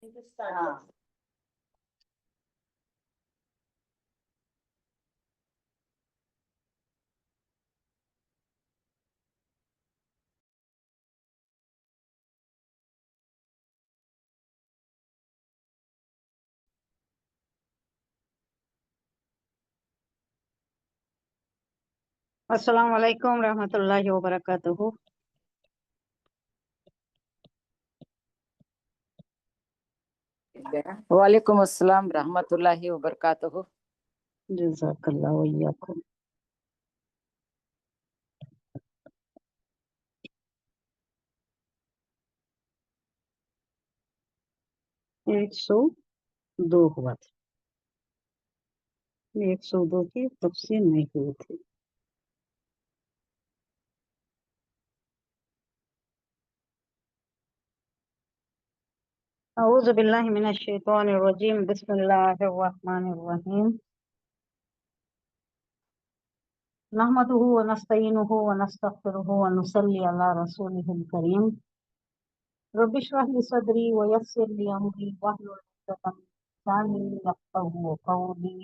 हाँ अस्सलाम वालेकुम रहमतुल्लाहि व बरकातुहू। वालेकुम अस्सलाम रहमतुल्लाहि व बरकातुहू। जज़ाकल्लाहु व इय्याकुम। एक सौ दो हुआ था, 102 की तफसीर नहीं हुई थी। अऊज़ु बिल्लाहि मिनश शैतानिर रजीम, बिस्मिल्लाहिर रहमानिर रहीम। नहमदुहु व नस्तईनुहु व नस्तगफिरुहु व नुसल्ली अला रसूलिहिल करीम। रब्बि इश्रह ली सदरी व यस्सिर ली अमरी वहलुल उक़दतम मिन लिसानी यफ़क़हू क़ौली।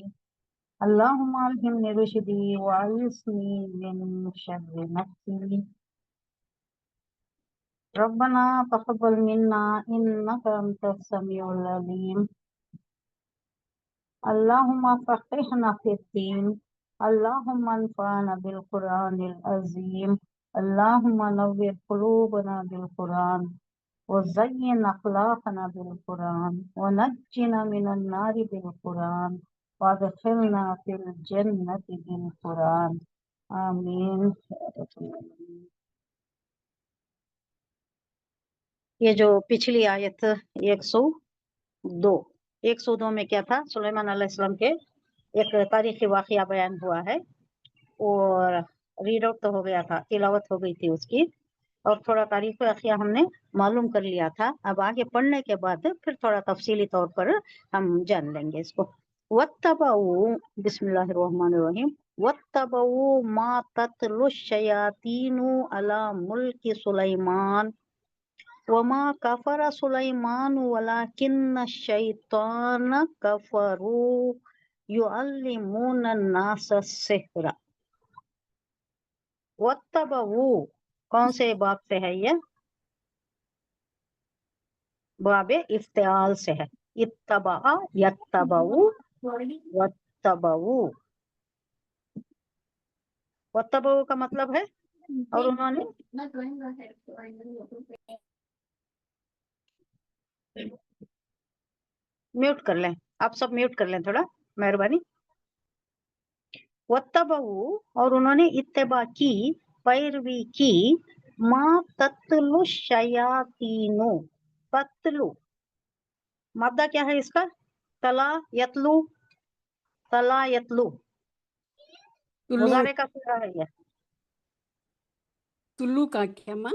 अल्लाहुम्मा अल्हिमनी रुश्दी व अइस्नी मिन शर्रि नफ्सी। रब्बना तक़ब्बल मिन्ना इन्नका अंतस समीउल अलीम। अल्लाहुम्मा फ़क़्हिना फ़िद्दीन। अल्लाहुम्मा अन्फ़अना बिल क़ुरआनिल अज़ीम। अल्लाहुम्मा नव्विर क़ुलूबना बिल क़ुरआन व ज़य्यिन अख़लाक़ना बिल क़ुरआन व नज्जिना मिनन नारि बिल क़ुरआन व अदख़िलना फ़िल जन्नति बिल क़ुरआन। आमीन। ये जो पिछली आयत 102 में क्या था, सुलेमान अलैहिस्सलाम के एक तारीखी वाक़या बयान हुआ है और रीड आउट तो हो गया था, तिलावत हो गई थी उसकी, और थोड़ा तारीख वाक़या हमने मालूम कर लिया था। अब आगे पढ़ने के बाद फिर थोड़ा तफसीली तौर पर हम जान लेंगे इसको। वत्तबऊ, बिस्मिल्लाहिर रहमानिर रहीम। वत्तबऊ मा तत्लु शयातीनु अला मुल्की सुलैमान वमा कफर सुलैमान वलाकिन्न शैतान कफरू युअल्लिमून अन्नास सिहरा। वत्तबऊ कौन से बाब से है? ये बाबे इफ्तिआल से है। इत्तबा यत्तबऊ वत्तबऊ। वत्तबऊ का मतलब है, और उन्होंने म्यूट कर लें, आप सब म्यूट कर लें थोड़ा, मेहरबानी। वत्तबऊ, और उन्होंने इत्तबा की, पैरवी की, मा तत्लु शयातीनु। तत्लु मादा क्या है इसका? तला यतलू, तला यतलू मुजारे का सिगा है ये। तुल्लू का क्या माँ?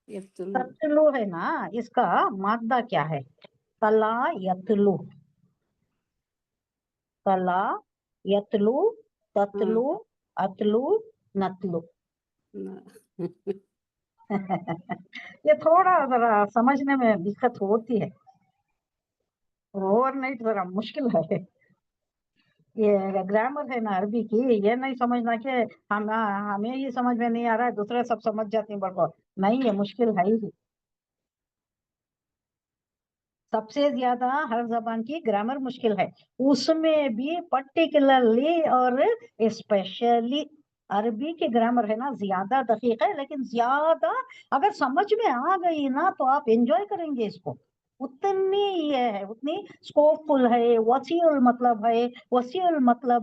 ये तुल्लू तत्लु है ना, इसका मादा क्या है? तला यतलू, तला यतलू, ततलू, अतलू, नतलू। ये थोड़ा जरा समझने में दिक्कत होती है, ओवरनाइट जरा मुश्किल है। ये ग्रामर है ना अरबी की, ये नहीं समझना कि हमें ये समझ में नहीं आ रहा है, दूसरे सब समझ जाते हैं बड़को। नहीं, ये मुश्किल है ही। सबसे ज्यादा हर जबान की ग्रामर मुश्किल है, उसमें भी पर्टिकुलरली और स्पेशली अरबी की ग्रामर है ना ज्यादा दकीक है, लेकिन ज्यादा अगर समझ में आ गई ना तो आप एंजॉय करेंगे इसको। उतनी ये है, उतनी स्कोपफुल है, वसीउल मतलब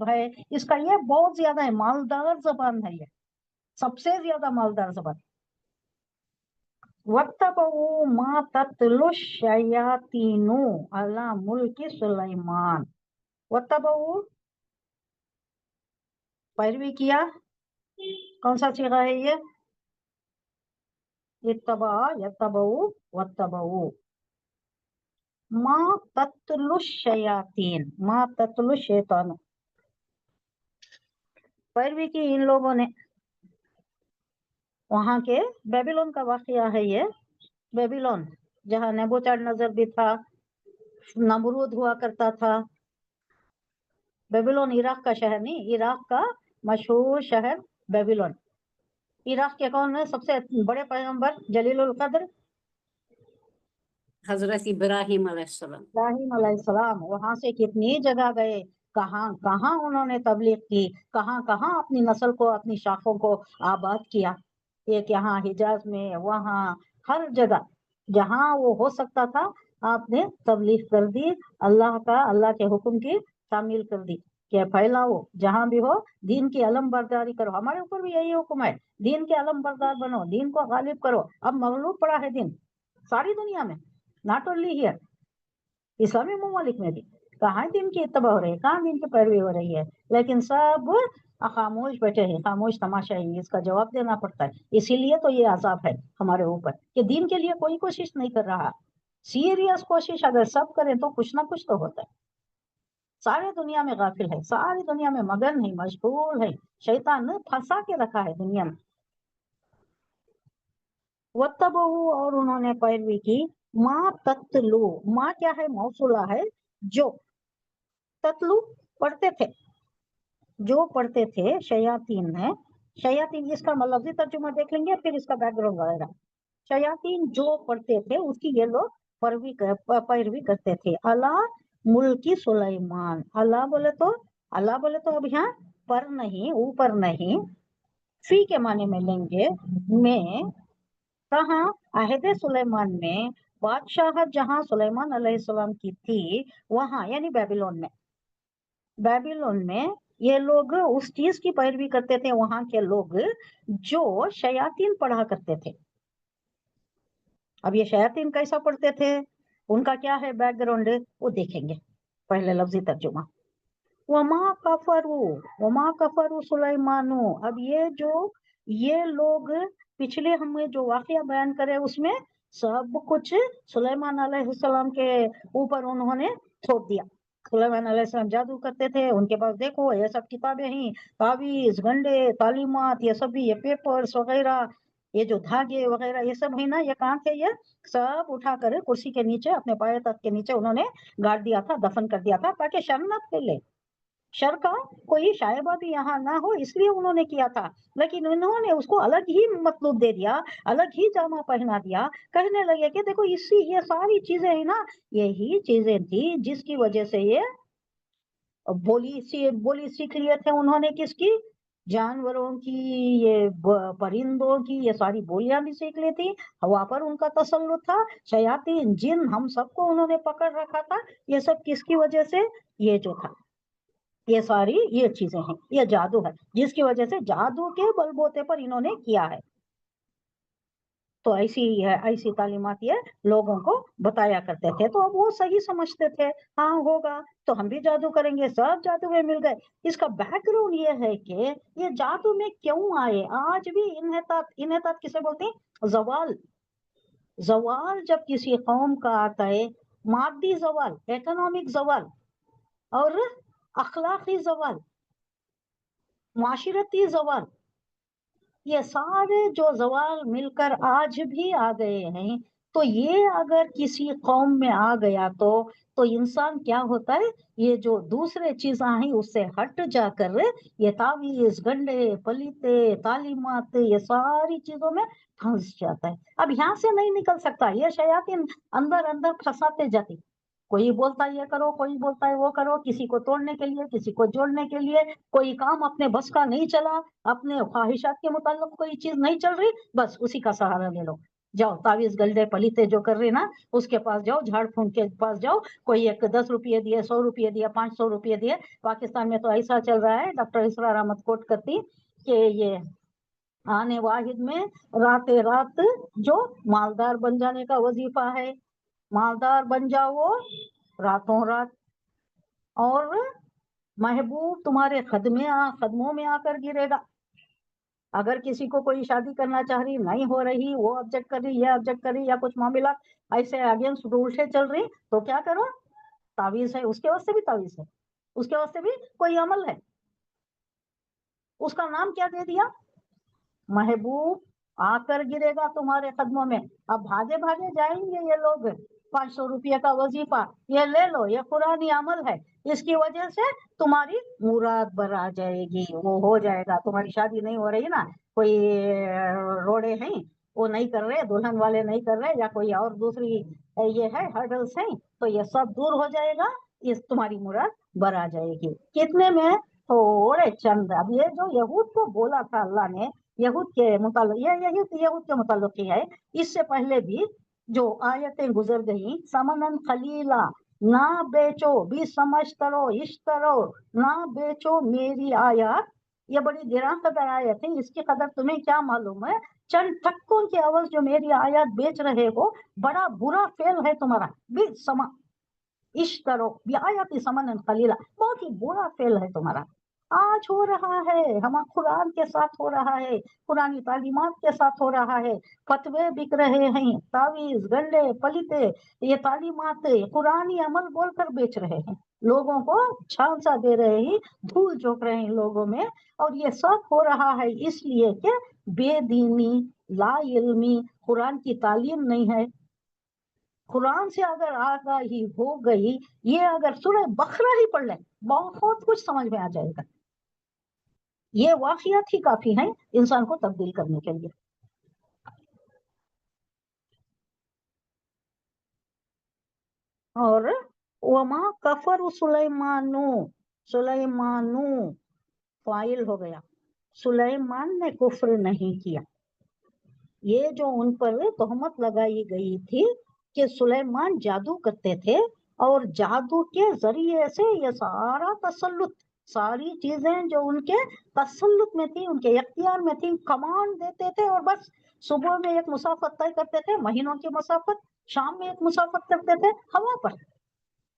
है इसका। ये बहुत ज्यादा है, मालदार जबान है, ये सबसे ज्यादा मालदार जबान। वत्तबऊ मा तत्लु शयातीनु अला मुल्की सुलैमान। वत्तबऊ पैरवी किया, कौन सा सीगा है ये? इत्तबा, यत्तबऊ, वत्तबऊ। मा तत्लु शयातीन, मा तत्लु शैतान, पैरवी की इन लोगों ने। वहां के बेबीलोन का वाकया है ये। बेबीलोन जहाँ नेबूचाड नजर भी था, नमरूद हुआ करता था। बेबीलोन इराक का शहर नहीं, इराक का मशहूर शहर बेबीलोन। इराक के कौन है सबसे बड़े पैगंबर? जलीलुल कद्र हजरत इब्राहिम अलैहिस्सलाम। इब्राहिम अलैहिस्सलाम। वहां से कितनी जगह गए, कहाँ कहाँ उन्होंने तबलीग की, कहाँ कहाँ अपनी नस्ल को, अपनी शाखों को आबाद किया। एक यहाँ हिजाज में, वहाँ हर जगह जहाँ वो हो सकता था आपने तबलीग कर दी, अल्लाह के हुक्म की शामिल कर दी कि फैलाओ, जहाँ भी हो दीन की अलम बरदारी करो। हमारे ऊपर भी यही हुक्म है, दीन के अलम बरदार बनो, दीन को गालिब करो। अब मगलूब पड़ा है दीन सारी दुनिया में, नॉट ओनली हियर, इस्लामी ममालिक में भी। कहाँ दीन की इत्तबा हो रही है, कहाँ दीन की पैरवी हो रही है, लेकिन सब खामोश बैठे हैं, खामोश तमाशा है। इसका जवाब देना पड़ता है। इसीलिए तो ये अजाब है हमारे ऊपर कि दीन के लिए कोई कोशिश नहीं कर रहा। सीरियस कोशिश अगर सब करें तो कुछ ना कुछ तो होता है। सारी दुनिया में गाफिल है, सारी दुनिया में मगन है, मशगूल है, शैतान ने फंसा के रखा है दुनिया में। वत्तबहू, और उन्होंने पैरवी की, माँ तत्लू, माँ क्या है? मौसूला है। जो तत्लू पढ़ते थे, जो पढ़ते थे, शयातीन है। शयातीन इसका लफ्जी तर्जुमा देख लेंगे, फिर इसका बैकग्राउंड वगैरह। शयातीन जो पढ़ते थे उसकी ये लोग पैरवी करते थे। अला मुल्की सुलेमान, अल्लाह बोले तो अब यहाँ पर नहीं, ऊपर नहीं, फी के माने में लेंगे। में कहा? अहद सुलेमान में, बादशाहत जहाँ सुलेमान अलैहिस्सलाम की थी वहां, यानी बेबीलोन में। बेबीलोन में ये लोग उस चीज की पैरवी करते थे, वहां के लोग जो शयातीन पढ़ा करते थे। अब ये शयातीन कैसा पढ़ते थे, उनका क्या है बैकग्राउंड, वो देखेंगे। पहले लफ्जी तर्जुमा, वमा कफरू सुलेमानु। अब ये लोग पिछले हमें जो वाकया बयान करे उसमें सब कुछ सुलेमान अलैहिस्सलाम के ऊपर उन्होंने थोप दिया। सुलेमान अलैहिस्सलाम जादू करते थे, उनके पास देखो ये सब किताबें हैं, तावीज, गंडे, तालीमात, ये सब भी, ये पेपर्स वगैरह, ये जो धागे वगैरह ये सब है ना, ये कहाँ थे? ये सब उठाकर कुर्सी के नीचे, अपने पाए तख्त के नीचे उन्होंने गाड़ दिया था, दफन कर दिया था, ताकि शर्म न फैले, शर का कोई शायबा भी यहाँ ना हो, इसलिए उन्होंने किया था। लेकिन उन्होंने उसको अलग ही मतलब दे दिया, अलग ही जामा पहना दिया। कहने लगे कि देखो ये सारी चीजें है ना, यही चीजें थी जिसकी वजह से ये बोली सीख लिए थे उन्होंने। किसकी? जानवरों की, ये परिंदों की, ये सारी बोलियां भी सीख ली थी। हवा पर उनका तसल्लुत था, शयातीन, जिन, हम सबको उन्होंने पकड़ रखा था। ये सब किसकी वजह से? ये जो था, ये सारी ये चीजें हैं, ये जादू है, जिसकी वजह से जादू के बलबूते पर इन्होंने किया है। तो ऐसी ही है, ऐसी तालीमात ये लोगों को बताया करते थे। तो अब वो सही समझते थे, हाँ होगा तो हम भी जादू करेंगे, सब जादू में मिल गए। इसका बैकग्राउंड ये है कि ये जादू में क्यों आए। आज भी इन्हेतात किसे बोलते हैं? जवाल। जवाल जब किसी कौम का आता है, मादी जवाल, इकोनॉमिक जवाल और अखलाकी जवाल, माशरती जवाल, ये सारे जो जवाल मिलकर आज भी आ गए हैं। तो ये अगर किसी कौम में आ गया तो इंसान क्या होता है, ये जो दूसरे चीजें हैं उससे हट जाकर ये तावीज, गंडे, पलीते, तालीमात, ये सारी चीजों में फंस जाता है। अब यहाँ से नहीं निकल सकता, ये शयातीन अंदर अंदर फंसाते जाती। कोई बोलता है ये करो, कोई बोलता है वो करो, किसी को तोड़ने के लिए, किसी को जोड़ने के लिए। कोई काम अपने बस का नहीं चला, अपने ख्वाहिशात के मुताबिक कोई चीज नहीं चल रही, बस उसी का सहारा ले लो। जाओ तावीज, गल्ले, पलीते जो कर रही ना, उसके पास जाओ, झाड़ फूंक के पास जाओ। कोई एक 10 रुपये दिए, 100 रुपये दिए, 500 रुपये दिए। पाकिस्तान में तो ऐसा चल रहा है, डॉक्टर इसरार अहमद कोट करती कि ये आने वाहिद में राते रात जो मालदार बन जाने का वजीफा है, मालदार बन जाओ रातों रात, और महबूब तुम्हारे खदमों में आकर गिरेगा। अगर किसी को कोई शादी करना चाह रही, नहीं हो रही, वो ऑब्जेक्ट कर रही, ये ऑब्जेक्ट कर रही, या कुछ मामला ऐसे अगेंस्ट उल्टे चल रही, तो क्या करो? तावीज है, उसके वास्ते भी तावीज है, उसके वास्ते भी कोई अमल है। उसका नाम क्या दे दिया? महबूब आकर गिरेगा तुम्हारे कदमों में। अब भागे भागे जाएंगे ये लोग, 500 रुपये का वजीफा ये ले लो, ये पुरानी अमल है, इसकी वजह से तुम्हारी मुराद बर आ जाएगी, वो हो जाएगा। तुम्हारी शादी नहीं हो रही ना, कोई रोड़े हैं वो नहीं कर रहे, दुल्हन वाले नहीं कर रहे, या कोई और दूसरी ये है हर्डल्स हैं, तो ये सब दूर हो जाएगा, इस तुम्हारी मुराद बर आ जाएगी। कितने में? थोड़े चंद। अब ये जो यहूद को बोला था अल्लाह ने, यहूद के मुताल्लिक, ये यहूद के मुताल्लिक ही है, इससे पहले भी जो आयतें गुजर गई, समनन खलीला, ना बेचो, भी समझ करो, इश्तरो, ना बेचो मेरी आयत, ये बड़ी गिरा कदर आयत है, इसकी कदर तुम्हें क्या मालूम है? चंद टक्कों की आवाज जो मेरी आयत बेच रहे हो, बड़ा बुरा फेल है तुम्हारा। भी समा इश्तरो भी आयत समनन खलीला, बहुत ही बुरा फेल है तुम्हारा। आज हो रहा है, हमारा कुरान के साथ हो रहा है, पुरानी तालीमात के साथ हो रहा है, फतवे बिक रहे हैं, तावीज गंडे पलिते, ये तालीमात कुरानी अमल बोलकर बेच रहे हैं, लोगों को झांसा दे रहे हैं, धूल झोंक रहे हैं लोगों में। और ये सब हो रहा है इसलिए कि बेदीनी, ला इल्मी, कुरान की तालीम नहीं है। कुरान से अगर आगाही हो गई, ये अगर सूरह बकरा ही पढ़ ले, बहुत कुछ समझ में आ जाएगा। ये वाक़ियात ही काफी हैं इंसान को तब्दील करने के लिए। और वमा कफर सुलेमानु फाइल हो गया, सुलेमान ने कुफ्र नहीं किया। ये जो उन पर तोहमत लगाई गई थी कि सुलेमान जादू करते थे, और जादू के जरिए से ये सारा तसल्लुत, सारी चीजें जो उनके तसल्लुत में थी, उनके इख्तियार में थी, कमांड देते थे, और बस सुबह में एक मुसाफत तय करते थे, महीनों की मुसाफत, शाम में एक मुसाफत करते थे हवा पर।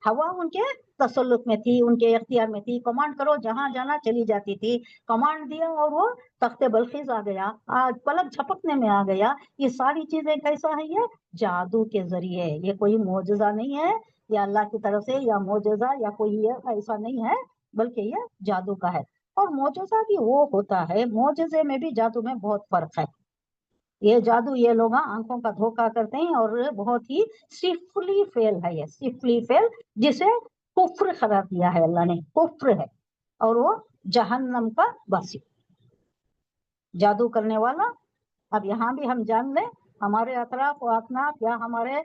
हवा उनके तसल्लुत में थी, उनके इख्तियार में थी, कमांड करो, जहां जाना चली जाती थी। कमांड दिया और वो तख्ते बल्खीस आ गया, आज पलक झपकने में आ गया। ये सारी चीजें कैसा है? ये जादू के जरिए, ये कोई मोजज़ा नहीं है, या अल्लाह की तरफ से या मोजज़ा या कोई ये ऐसा नहीं है, बल्कि ये जादू का है। और मोजज़ा भी वो होता है, मोजज़े में भी जादू में बहुत फर्क है। ये जादू ये लोग आंखों का धोखा करते हैं, और बहुत ही सिफली फेल है, ये सिफली फेल, जिसे कुफ्र करार दिया है अल्लाह ने, कुफ्र है, और वो जहन्नम का वासी, जादू करने वाला। अब यहाँ भी हम जान लें, हमारे अतराफ व अतनाफ, या हमारे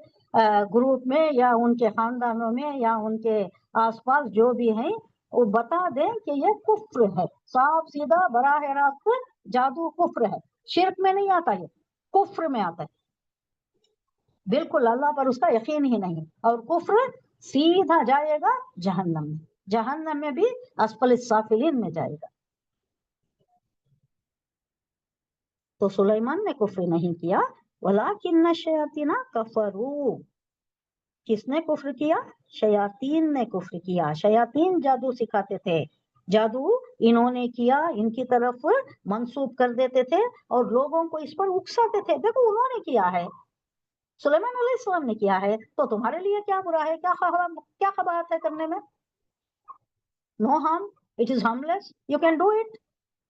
ग्रुप में, या उनके खानदानों में, या उनके आसपास जो भी हैं, वो बता दें कि ये कुफ्र है, साफ सीधा बराह रास्त जादू कुफ्र है। शिर्क में नहीं आता, ये कुफ्र में आता है, बिल्कुल अल्लाह पर उसका यकीन ही नहीं, और कुफ्र सीधा जाएगा जहन्नम में, जहन्नम में भी अस्फल साफिलीन में जाएगा। तो सुलेमान ने कुफ्र नहीं किया, वलाकिन्न शयातीना कफरू, किसने कुफ्र किया? शयातीन ने कुफ्र किया। शयातीन जादू सिखाते थे, जादू इन्होंने किया, इनकी तरफ मंसूब कर देते थे, और लोगों को इस पर उकसाते थे, देखो उन्होंने किया है, सुलेमान अलैहिस्सलाम ने किया है, तो तुम्हारे लिए क्या बुरा है, क्या खबात है करने में? No harm, it is harmless, you can do it.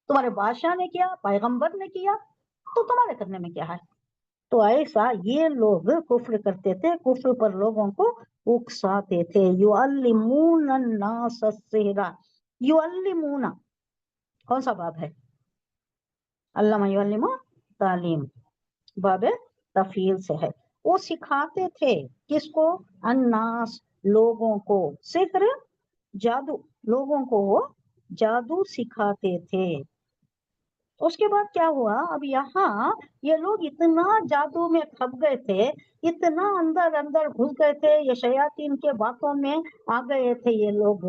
तुम्हारे बादशाह ने किया, पैगंबर ने किया, तो तुम्हारे करने में क्या है? तो ऐसा ये लोग कुफ्र करते थे, कुफ्र पर लोगों को उकसाते थे। युअल्लिमूना अन्नास अस्सिहरा, युअल्लिमूना कौन सा बाब है? अल्लामा युअल्लिमु तालीम, बाब तफील से है। वो सिखाते थे किसको? अन्नास, लोगों को, सिहर जादू, लोगों को वो जादू सिखाते थे। उसके बाद क्या हुआ? अब यहाँ ये लोग इतना जादू में खप गए थे, इतना अंदर अंदर घुस गए थे, ये शयातीन के बातों में आ गए थे ये लोग।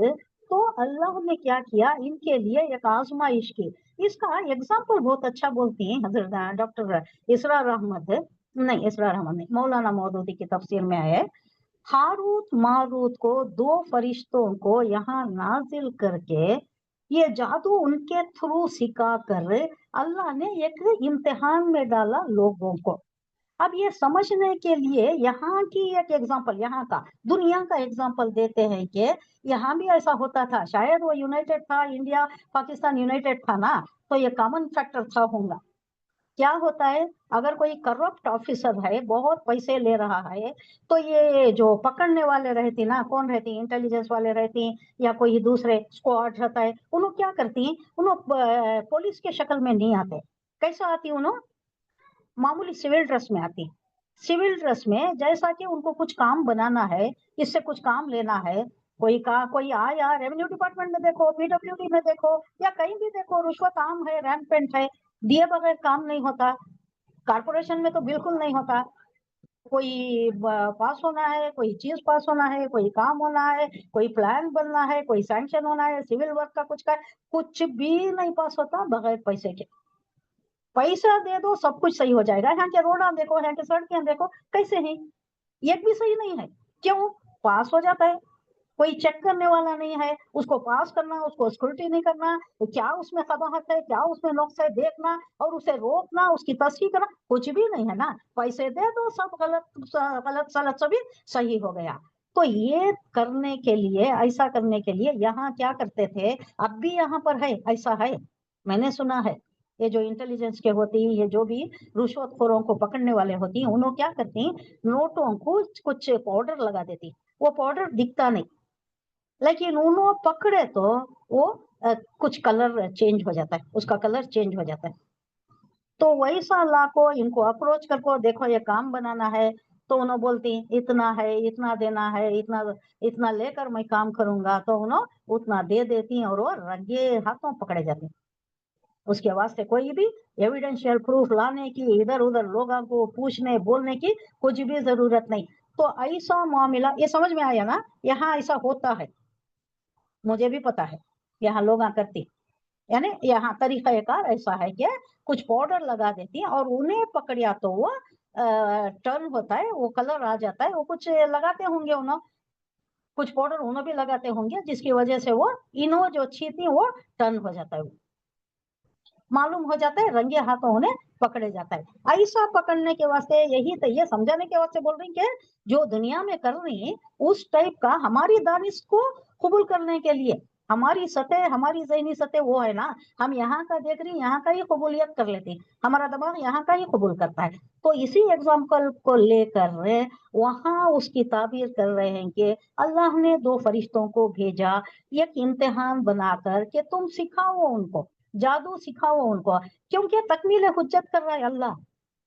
तो अल्लाह ने क्या किया? इनके लिए एक आजमाइश की। इसका एग्जाम्पल बहुत अच्छा बोलती हैं हजरत डॉक्टर इसरार अहमद, नहीं इसरार अहमद नहीं, मौलाना मौदूदी की तफसीर में है। हारूत मारूत को, दो फरिश्तों को यहाँ नाजिल करके ये जादू उनके थ्रू सिखा कर अल्लाह ने एक इम्तिहान में डाला लोगों को। अब ये समझने के लिए यहाँ की एक एग्जांपल, यहाँ का दुनिया का एग्जांपल देते हैं कि यहाँ भी ऐसा होता था, शायद वो यूनाइटेड था, इंडिया पाकिस्तान यूनाइटेड था ना, तो ये कॉमन फैक्टर था होगा। क्या होता है, अगर कोई करप्ट ऑफिसर है, बहुत पैसे ले रहा है, तो ये जो पकड़ने वाले रहती ना, कौन रहती, इंटेलिजेंस वाले रहती या कोई दूसरे स्क्वाड रहता है, उन्होंने क्या करती, उन्होंने पुलिस के शक्ल में नहीं आते। कैसा आती, उन्होंने मामूली सिविल ड्रेस में आती। सिविल ड्रेस में जैसा कि उनको कुछ काम बनाना है, इससे कुछ काम लेना है, कोई आया रेवेन्यू डिपार्टमेंट में देखो, पीडब्ल्यूडी में देखो, या कहीं भी देखो, रुश्वत आम है, रैम्पेंट है, दिए बगैर काम नहीं होता। कारपोरेशन में तो बिल्कुल नहीं होता। कोई पास होना है, कोई चीज पास होना है, कोई काम होना है, कोई प्लान बनना है, कोई सैंक्शन होना है, सिविल वर्क का कुछ भी नहीं पास होता बगैर पैसे के। पैसा दे दो सब कुछ सही हो जाएगा। यहाँ के रोड देखो, यहाँ के सड़कें देखो कैसे हैं, एक भी सही नहीं है। क्यों? पास हो जाता है, कोई चेक करने वाला नहीं है, उसको पास करना, उसको स्क्रूटी नहीं करना, तो क्या उसमें कबाहत है, क्या उसमें नुक्स है देखना और उसे रोकना, उसकी तस्वीर करना, कुछ भी नहीं है ना। पैसे दे दो, सब गलत सलत सभी सही हो गया। तो ये करने के लिए, ऐसा करने के लिए यहाँ क्या करते थे, अब भी यहाँ पर है, ऐसा है, मैंने सुना है। ये जो इंटेलिजेंस के होती, ये जो भी रुश्वतखोरों को पकड़ने वाले होती, उन्होंने क्या करती, नोटों को कुछ पाउडर लगा देती। वो पाउडर दिखता नहीं, लेकिन उन्होंने पकड़े तो वो कुछ कलर चेंज हो जाता है, उसका कलर चेंज हो जाता है। तो वैसा लाको इनको अप्रोच करको, देखो ये काम बनाना है, तो उन्होंने बोलती इतना है, इतना देना है, इतना इतना लेकर मैं काम करूंगा, तो उन्होंने उतना दे देती और वो रंगे हाथों पकड़े जाते। उसके वास्ते कोई भी एविडेंशियल प्रूफ लाने की, इधर उधर लोगों को पूछने बोलने की कुछ भी जरूरत नहीं। तो ऐसा मामला, ये समझ में आया ना, यहाँ ऐसा होता है, मुझे भी पता है, यहाँ लोग करती, यानी यहाँ तरीका कार ऐसा है कि कुछ पाउडर लगा देती है और उन्हें पकड़िया तो वो टर्न होता है, वो कलर आ जाता है, वो कुछ लगाते होंगे उन्होंने, कुछ पाउडर उन्होंने भी लगाते होंगे, जिसकी वजह से वो इनो जो छीती वो टर्न हो जाता है, वो मालूम हो जाता है, रंगे हाथों उन्हें पकड़े जाता है। ऐसा पकड़ने के वास्ते, यही तो ये समझाने के वास्ते बोल रही कि जो दुनिया में कर रही है उस टाइप का हमारी दानिश को कबूल करने के लिए, हमारी सतह, हमारी ज़हनी सतह वो है ना, हम यहाँ का देख रही, यहाँ का ही कबूलियत कर लेती, हमारा दिमाग यहाँ का ही कबूल करता है। तो इसी एग्जाम्पल को लेकर वहां उसकी ताबीर कर रहे हैं कि अल्लाह ने 2 फरिश्तों को भेजा एक इम्तिहान बनाकर कि तुम सिखाओ उनको, जादू सिखाओ उनको, क्योंकि तकमील हुज्जत कर रहा है अल्लाह।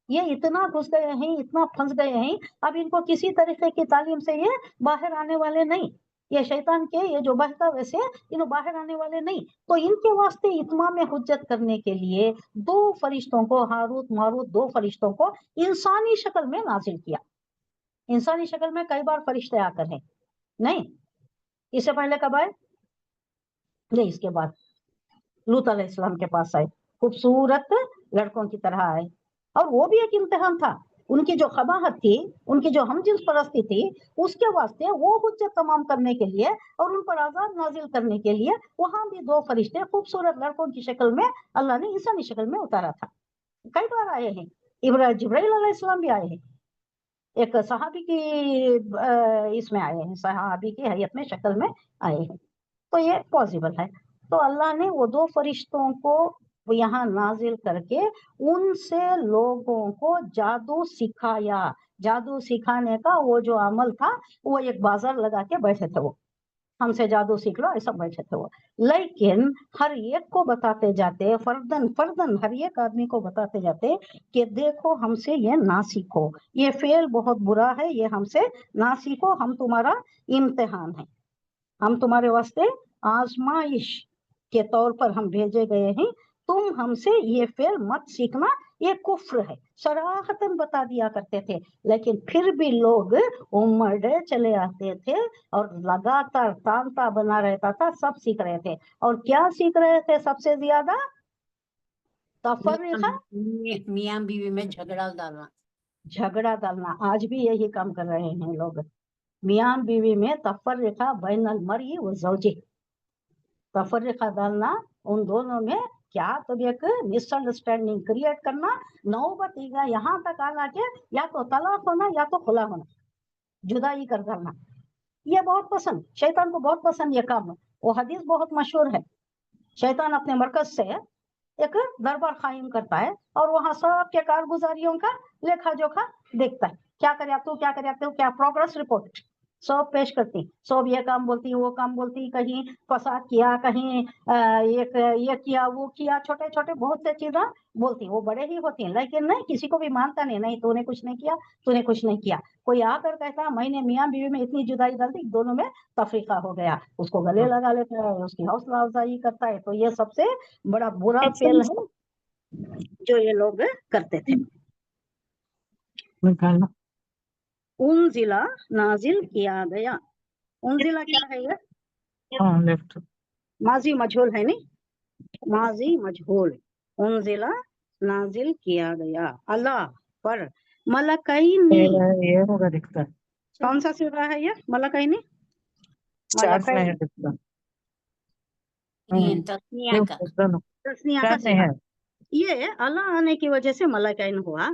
ये इतना घुस गए हैं, इतना फंस गए हैं, अब इनको किसी तरीके की तालीम से ये बाहर आने वाले नहीं, ये शैतान के ये जो बहका वैसे इन्हों बाहर आने वाले नहीं। तो इनके वास्ते इत्मा में हुज्जत करने के लिए 2 फरिश्तों को, हारूत मारूत 2 फरिश्तों को इंसानी शक्ल में नाजिल किया। इंसानी शक्ल में कई बार फरिश्ते आकर हैं, नहीं इससे पहले कब आए, नहीं इसके बाद लूत अलैहिस्सलाम के पास आए, खूबसूरत लड़कों की तरह आए, और वो भी एक इम्तिहान था। उनकी जो खबाहत थी, उनकी जो हमजिन्स परस्ती थी, उसके वास्ते वो हुज्जत तमाम करने के लिए और उन पर आजाद नाजिल करने के लिए वहां भी 2 फरिश्ते खूबसूरत लड़कों की शक्ल में अल्लाह ने इंसानी शक्ल में उतारा था। कई बार आए हैं, जिब्राइल अलैहिस्सलाम भी आए हैं, एक सहाबी की इसमें आए हैं, सहाबी की हैयत में शक्ल में आए हैं, तो ये पॉसिबल है। तो अल्लाह ने वो 2 फरिश्तों को यहाँ नाजिल करके उनसे लोगों को जादू सिखाया। जादू सिखाने का वो जो अमल था, वो एक बाजार लगा के बैठे थे, वो हमसे जादू सीख लो ऐसा बैठे थे वो। लेकिन हर एक को बताते जाते, फर्दन फर्दन हर एक आदमी को बताते जाते कि देखो हमसे ये ना सीखो, ये फेल बहुत बुरा है, ये हमसे ना सीखो, हम तुम्हारा इम्तिहान है, हम तुम्हारे वास्ते आजमाइश के तौर पर हम भेजे गए हैं, तुम हमसे ये फेल मत सीखना, ये कुफ्र है, सराहतन बता दिया करते थे। लेकिन फिर भी लोग उमड़े चले आते थे और लगातार तांता बना रहता था, सब सीख रहे थे। और क्या सीख रहे थे सबसे ज्यादा? तफरीका, मियाँ बीवी में झगड़ा डालना। झगड़ा डालना। आज भी यही काम कर रहे हैं लोग, मियाँ बीवी में तफरीका बैनल मर्ई व ज़ौजी, तफरीका डालना उन दोनों में, क्या तो एक मिसअंडरस्टैंडिंग क्रिएट करना, नौबत यहाँ तक आना के या तो तलाक होना या तो खुला होना, जुदाई कर डालना। ये बहुत पसंद, शैतान को बहुत पसंद ये काम। वो हदीस बहुत मशहूर है, शैतान अपने मरकज से एक दरबार कायम करता है और वहाँ सबके कारगुजारियों का लेखा जोखा देखता है, क्या करे तू, क्या करे तू, क्या प्रोग्रेस रिपोर्ट सब पेश करती, सब ये काम बोलती, वो काम बोलती, कहीं फसाद किया, कहीं एक ये किया, वो किया, छोटे छोटे बहुत से चीजें बोलती, वो बड़े ही होती हैं, लेकिन नहीं किसी को भी मानता नहीं, नहीं तूने कुछ नहीं किया, तूने कुछ नहीं किया। कोई आकर कहता मैंने मियाँ बीवी में इतनी जुदाई डाल दी, दोनों में तफरीका हो गया, उसको गले लगा लेता है, उसकी हौसला अफजाई करता है। तो ये सबसे बड़ा बुरा फेल है जो ये लोग करते थे। उनजिला नाजिल किया गया, उनजिला क्या है ये? लेफ्ट माजी मजहूल है नहीं, माजी मजहूल। उनजिला नाजिल किया गया अल्लाह पर मलकैनी, ये होगा दिखता है, कौन सा सूरा है ये मलकैनी? चार्ट में है दिखता तस्निया का दोनों तस्निया का चार्ट में सीगा। है। ये अल्लाह आने की वजह से मलकैन हुआ।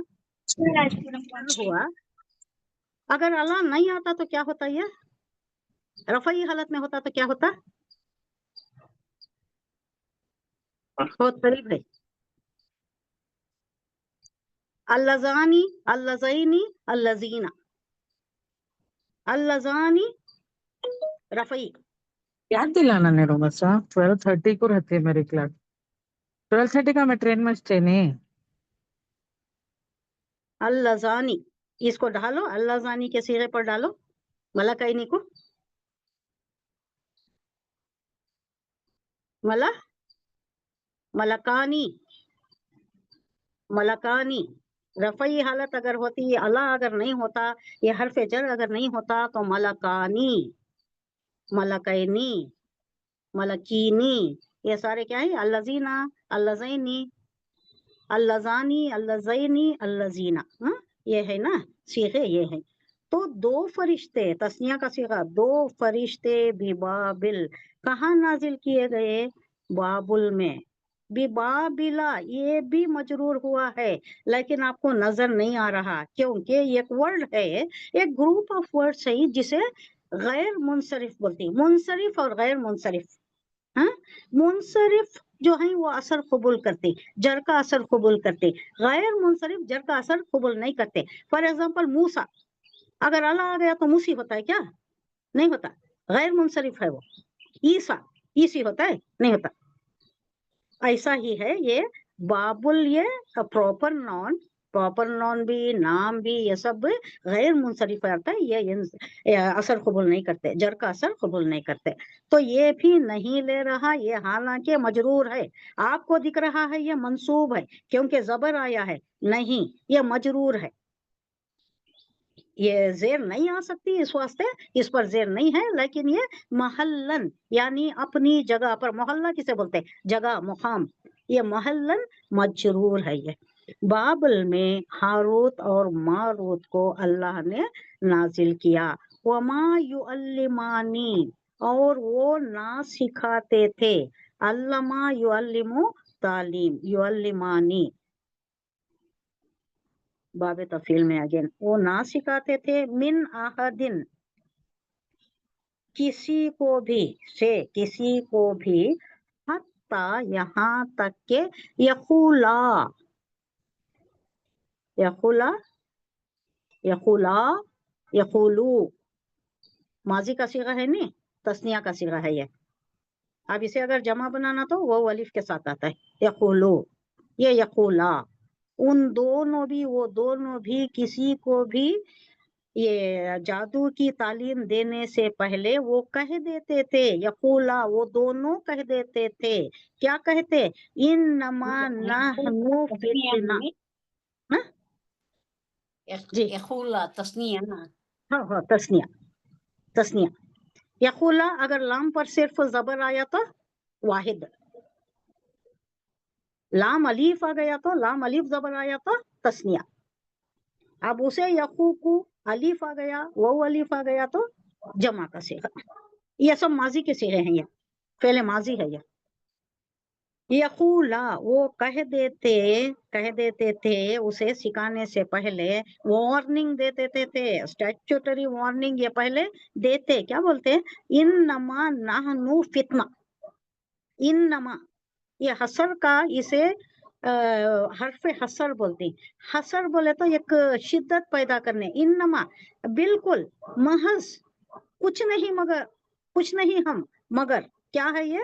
अगर अल्लाह नहीं आता तो क्या होता? ये रफई हालत में होता तो क्या होता? बहुत करीब है। अल्लज़ानी, अल्लज़ैनी, अल्लज़ीना, अल्लज़ानी रफई। याद दिलाना नेहरू बच्चा, 12:30 को रहती है मेरी क्लास। 12:30 का मैं ट्रेन में स्टे नहीं। अल्लज़ानी इसको डालो, अल्लज़ानी के सिरे पर डालो मलकैनी को, मलकानी, मलकानी। रफई हालत अगर होती, अल्लाह अगर नहीं होता, ये हरफ जर अगर नहीं होता तो मलकानी, मलकैनी, मलकीनी, ये सारे क्या है? अल्लज़ीना, अल्लज़ैनी, अल्लज़ानी, अल्लज़ैनी, अल्लज़ीना, ये है ना सीगे, ये है। तो दो फरिश्ते, तस्निया का सीगा, दो फरिश्ते बिबाबिल कहाँ नाजिल किए गए? बाबुल में। बिबाबिला ये भी मजरूर हुआ है, लेकिन आपको नजर नहीं आ रहा क्योंकि एक वर्ड है, एक ग्रुप ऑफ वर्ड्स है जिसे गैर मुनसरिफ बोलती, मुनसरिफ और गैर मुनसरिफ। मुनसरिफ जो है वो असर कबूल करते, जर का असर कबूल करते, गैर मुनसरिफ जर का असर कबूल नहीं करते। फॉर एग्जाम्पल मूसा, अगर अल्लाह आ गया तो मूसी होता है क्या? नहीं होता, गैर मुनसरिफ है वो। ईसा, ईसी होता है? नहीं होता। ऐसा ही है ये बाबुल, ये प्रॉपर नॉन भी, नाम भी, ये सब गैर मुनसरिफ आता है, ये असर कबूल नहीं करते, जर का असर कबूल नहीं करते। तो ये भी नहीं ले रहा, ये हालांकि मजरूर है, आपको दिख रहा है ये मंसूब है क्योंकि जबर आया है, नहीं ये मजरूर है, ये जेर नहीं आ सकती, इस वास्ते इस पर जेर नहीं है। लेकिन ये महल्लन यानी अपनी जगह पर, मोहल्ला किसे बोलते हैं? जगह, मुकाम, ये महल्लन मजरूर है। ये बाबल में हारूत और मारूत को अल्लाह ने नाजिल किया। वमा युअल्लिमानी, और वो ना सिखाते थे, अल्लमा युअल्लिमु तालीम, युअल्लिमानी बाबे तफील में अगेन, वो ना सिखाते थे, मिन आहदिन किसी को भी से, किसी को भी, हत्ता यहाँ तक के, यखूला, यखूला, यखूला, यखूलू माजी का सीगा है नहीं, तस्निया का सीगा है ये। अब इसे अगर जमा बनाना तो वो अलिफ के साथ आता है, यखूलू, ये यखूला। उन दोनों भी, वो दोनों भी किसी को भी ये जादू की तालीम देने से पहले वो कह देते थे, यकूला वो दोनों कह देते थे, क्या कहते? इन्नमा नहनु फितना, जी यखूला तस्निया ना, हाँ तस्निया, तस्निया। यकूला अगर लाम पर सिर्फ जबर आया तो वाहिद, लाम अलीफ आ गया तो, लाम अलीफ जबर आया तो तस्निया। अब उसे यकूकू अलीफ आ गया, वो अलीफ आ गया तो जमा का सीगा। ये सब माजी के सीगे हैं, ये फेले माजी है। ये यकूला वो कह देते थे, उसे सिखाने से पहले वार्निंग दे देते थे, स्टैट्यूटरी वार्निंग ये पहले देते, क्या बोलते हैं? इन्नमा नहनु फितना, इन्नमा ये हसर का इसे हर्फ हसर बोलते हैं। हसर बोले तो एक शिद्दत पैदा करने, इन्नमा बिल्कुल, महज, कुछ नहीं मगर, कुछ नहीं हम, मगर क्या है ये,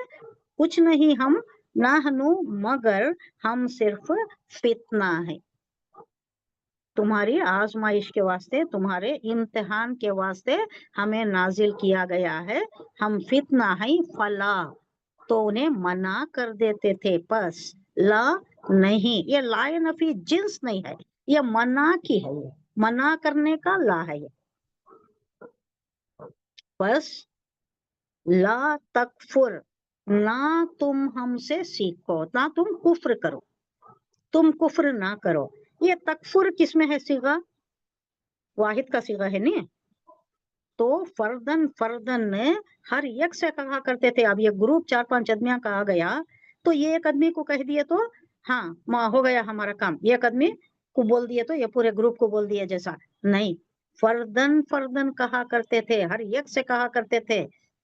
कुछ नहीं हम, नाहनु मगर, हम सिर्फ फितना है, तुम्हारी आजमाइश के वास्ते, तुम्हारे इम्तिहान के वास्ते हमें नाजिल किया गया है, हम फितना है। फला, तो उन्हें मना कर देते थे, बस ला नहीं, ये ला नफी जिन्स नहीं है, ये मना की है, ये मना करने का ला है ये, बस ला तकफुर, ना तुम हमसे सीखो, ना तुम कुफ्र करो, तुम कुफ्र ना करो। ये तकफुर किसमें है सीगा, वाहिद का सीगा है नहीं, तो फर्दन फर्दन ने हर एक से कहा करते थे। अब ये ग्रुप 4-5 आदमियां कहा गया, तो ये एक आदमी को कह दिए तो हाँ माँ हो गया हमारा काम, एक आदमी को बोल दिए तो ये पूरे ग्रुप को बोल दिए जैसा नहीं, फर्दन फर्दन कहा करते थे, हर एक से कहा करते थे।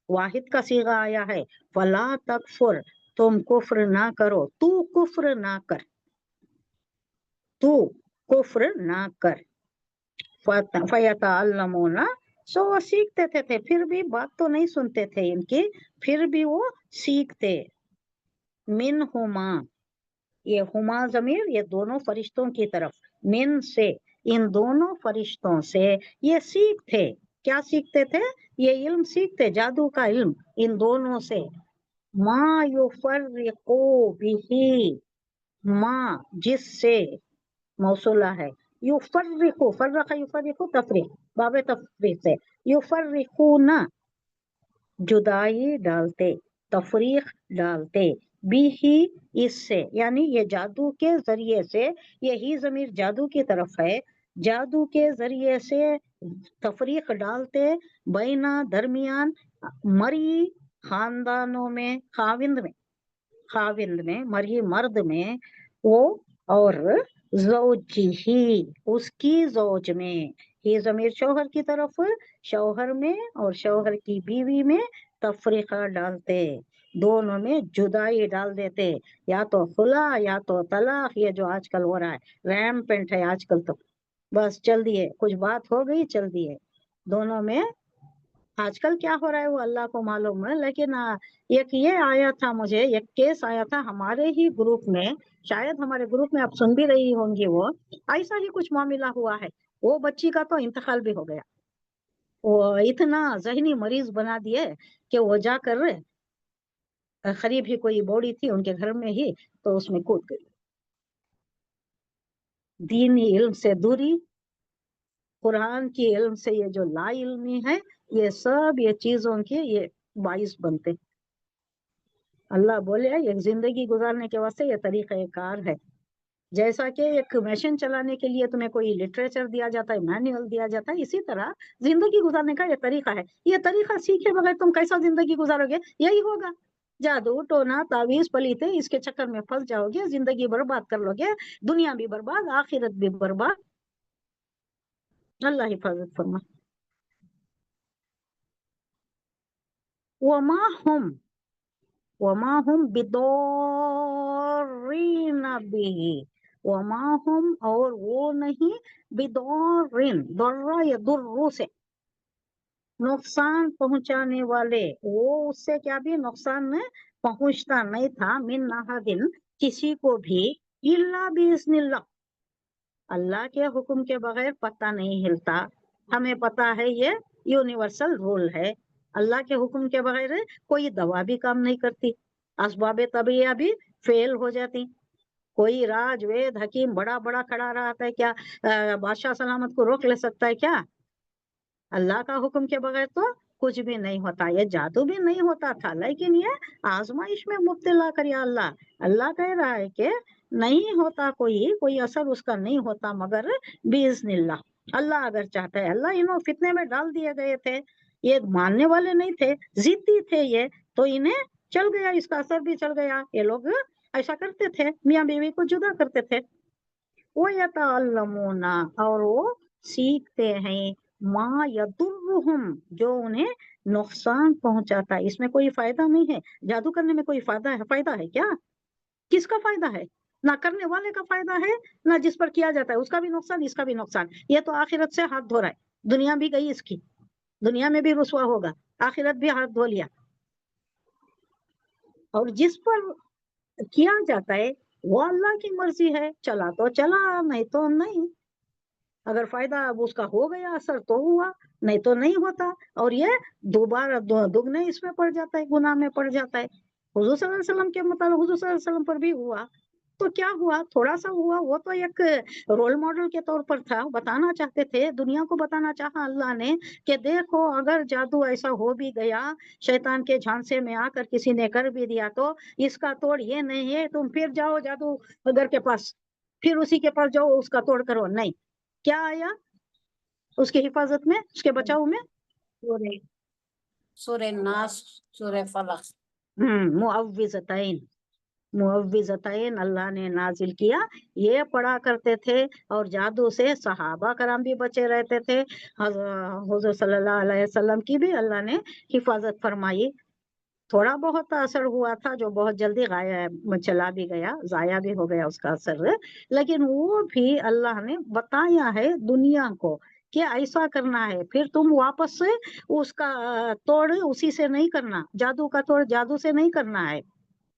वाहिद का सीगा आया है, फला तकफुर, तुम कुफ्र ना करो, तू कुफ्र ना कर, तू कुफ्र ना कर। फयतअल्लमूना, सो वो सीखते थे, फिर भी बात तो नहीं सुनते थे इनकी, फिर भी वो सीखते। मिन हुमा, ये हुमा जमीर ये दोनों फरिश्तों की तरफ, मिन से, इन दोनों फरिश्तों से ये सीखते। क्या सीखते थे, ये इल्म सीखते, जादू का इल्म इन दोनों से। मा युफर्रिकू बिही, माँ जिससे, मौसूला है, युफर्रिकू, फर्रका युफर्रिकू तफरीक, बाबे तफरीक से, युफर्रिकूना जुदाई डालते, तफरीक डालते, बिही इससे, यानी ये जादू के जरिए से, यही जमीर जादू की तरफ है, जादू के जरिए से तफरीक डालते, बैना दरमियान, मरी खानदानों में, खाविंद में मरी मर्द में, वो और ज़ौजिही, उसकी ज़ौज में, ये ज़मीर शौहर की तरफ, शौहर में और शौहर की बीवी में तफरीका डालते, दोनों में जुदाई डाल देते, या तो खुला या तो तलाक, ये जो आजकल हो रहा है रैम्पेंट है आजकल, तो बस चल दिए, कुछ बात हो गई चल दिए, दोनों में आजकल क्या हो रहा है वो अल्लाह को मालूम है। लेकिन एक ये आया था, मुझे एक केस आया था हमारे ही ग्रुप में, शायद हमारे ग्रुप में आप सुन भी रही होंगी, वो ऐसा ही कुछ मामला हुआ है। वो बच्ची का तो इंतकाल भी हो गया, वो इतना जहनी मरीज बना दिए कि वो जाकर करीब ही कोई बॉडी थी उनके घर में ही, तो उसमें कूद गई। दीनी इल्म से दूरी, कुरान की इल्म से ये जो ला इल्मी है, ये सब ये चीजों के ये बाइस बनते। अल्लाह बोले एक जिंदगी गुजारने के वास्ते ये तरीका कार है, जैसा कि एक मशीन चलाने के लिए तुम्हें कोई लिटरेचर दिया जाता है, मैनुअल दिया जाता है, इसी तरह जिंदगी गुजारने का ये तरीका है। ये तरीका सीखे बगैर तुम कैसा जिंदगी गुजारोगे, यही होगा, जादू टोना तावीज पलीते इसके चक्कर में फंस जाओगे, जिंदगी बर्बाद कर लोगे, दुनिया भी बर्बाद आखिरत भी बर्बाद। अल्लाह हिफाजत फरमा। वमा हुम बिदौरीन बिही, वमा हुम और वो नहीं, बिदौरीन, दर्रा या दुर्रू से नुकसान पहुंचाने वाले, वो उससे क्या भी नुकसान पहुंचता नहीं था, मिन नाहदिन किसी को भी, इल्ला बिइज़्निल्लाह, अल्लाह के हुक्म के बगैर पत्ता नहीं हिलता। हमें पता है ये यूनिवर्सल रूल है, अल्लाह के हुक्म के बगैर कोई दवा भी काम नहीं करती, असबाब तबीया भी फेल हो जाती। कोई राज वेद हकीम बड़ा बड़ा खड़ा रहता है क्या, बादशाह सलामत को रोक ले सकता है क्या? अल्लाह का हुक्म के बगैर तो कुछ भी नहीं होता। ये जादू भी नहीं होता था, लेकिन ये आजमाइश में मुब्तला कर अल्लाह, अल्लाह कह रहा है कि नहीं होता, कोई असर उसका नहीं होता मगर बिइज़्निल्लाह, अल्लाह अगर चाहता है। अल्लाह इन्हों फितने में डाल दिए गए थे, ये मानने वाले नहीं थे, जिद्दी थे ये, तो इन्हें चल गया, इसका असर भी चल गया। ये लोग ऐसा करते थे, मियाँ बीवी को जुदा करते थे। वो यतअल्लमूना, और वो सीखते हैं, मा यदुर्रुहुम, जो उन्हें नुकसान पहुंचाता है। इसमें कोई फायदा नहीं है, जादू करने में कोई फायदा है क्या? किसका फायदा है? ना करने वाले का फायदा है, ना जिस पर किया जाता है उसका भी नुकसान, इसका भी नुकसान। ये तो आखिरत से हाथ धो रहा है, दुनिया भी गई इसकी, दुनिया में भी रुसवा होगा, आखिरत भी हाथ धो लिया। और जिस पर किया जाता है वो अल्लाह की मर्जी है, चला तो चला, नहीं तो नहीं। अगर फायदा अब उसका हो गया, असर तो हुआ, नहीं तो नहीं होता। और ये दोबारा दुगने इसमें पड़ जाता है, गुनाह में पड़ जाता है। हुजूर सल्लल्लाहु अलैहि वसल्लम के मुताबिक हुजूर सल्लल्लाहु अलैहि वसल्लम पर भी हुआ, तो क्या हुआ? थोड़ा सा हुआ, वो तो एक रोल मॉडल के तौर पर था, बताना चाहते थे, दुनिया को बताना चाहा अल्लाह ने कि देखो अगर जादू ऐसा हो भी गया, शैतान के झांसे में आकर किसी ने कर भी दिया, तो इसका तोड़ ये नहीं है तुम फिर जाओ जादूगर के पास, फिर उसी के पास जाओ, उसका तोड़ करो। नहीं, क्या आया उसकी हिफाजत में, उसके बचाव में? सूरह सूरह नास, सूरह फलक। मुअव्विज़तैन, मुअव्विज़तैन अल्लाह ने नाजिल किया, ये पढ़ा करते थे। और जादू से सहाबा कराम भी बचे रहते थे, हुजूर सल्लल्लाहु अलैहि वसल्लम की भी अल्लाह ने हिफाजत फरमाई। थोड़ा बहुत असर हुआ था जो बहुत जल्दी चला भी गया, जाया भी हो गया उसका असर, लेकिन वो भी अल्लाह ने बताया है दुनिया को कि ऐसा करना है। फिर तुम वापस से उसका तोड़ उसी से नहीं करना, जादू का तोड़ जादू से नहीं करना है।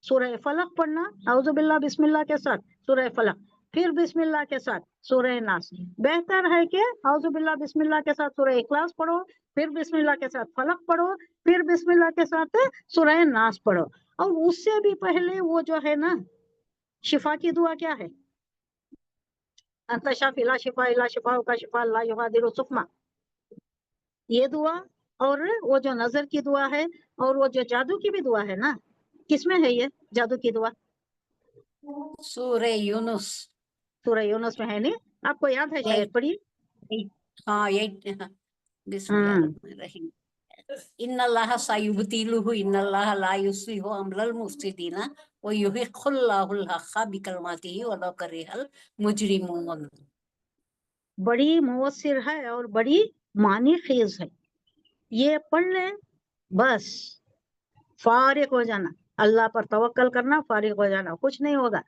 सूरह फलक पढ़ना, औज़ु बिल्लाह बिस्मिल्लाह के साथ सूरह फलक, फिर बिस्मिल्लाह के साथ सूरह नास। बेहतर है कि औज़ु बिल्लाह बिस्मिल्लाह के साथ सूरह इखलास पढ़ो, फिर बिस्मिल्लाह के साथ फलक पढ़ो, फिर बिस्मिल्लाह के साथ सूरह नास पढ़ो। और उससे भी पहले वो जो है ना, शिफा की दुआ क्या है? अंत शाफी ला शिफा इला शिफा का शिफा ला युगादिरु सुकमा, ये दुआ। और वो जो नजर की दुआ है, और वो जो जादू की भी दुआ है ना, किसमें है ये जादू की दुआ? सूरह यूनुस। सूरह यूनुस में है नहीं? आपको याद है शायद, पढ़िए। हाँ, यही। बिस्मिल्लाहिर्रहमानिर्रहीम। इन्नल्लाह सयुब्तिलुहु इन्नल्लाह ला युस्लिहु अमलल मुफ्सिदीना व युहिक्कुल्लाहुल हक़्क़ बिकलमातिही वलौ करिहल मुजरिमून। बड़ी मुवस्सिर है और बड़ी मानी खेज है, ये पढ़ ले बस फारिग हो जाना, अल्लाह पर तवक्कल करना, फारिग हो जाना, कुछ नहीं होगा,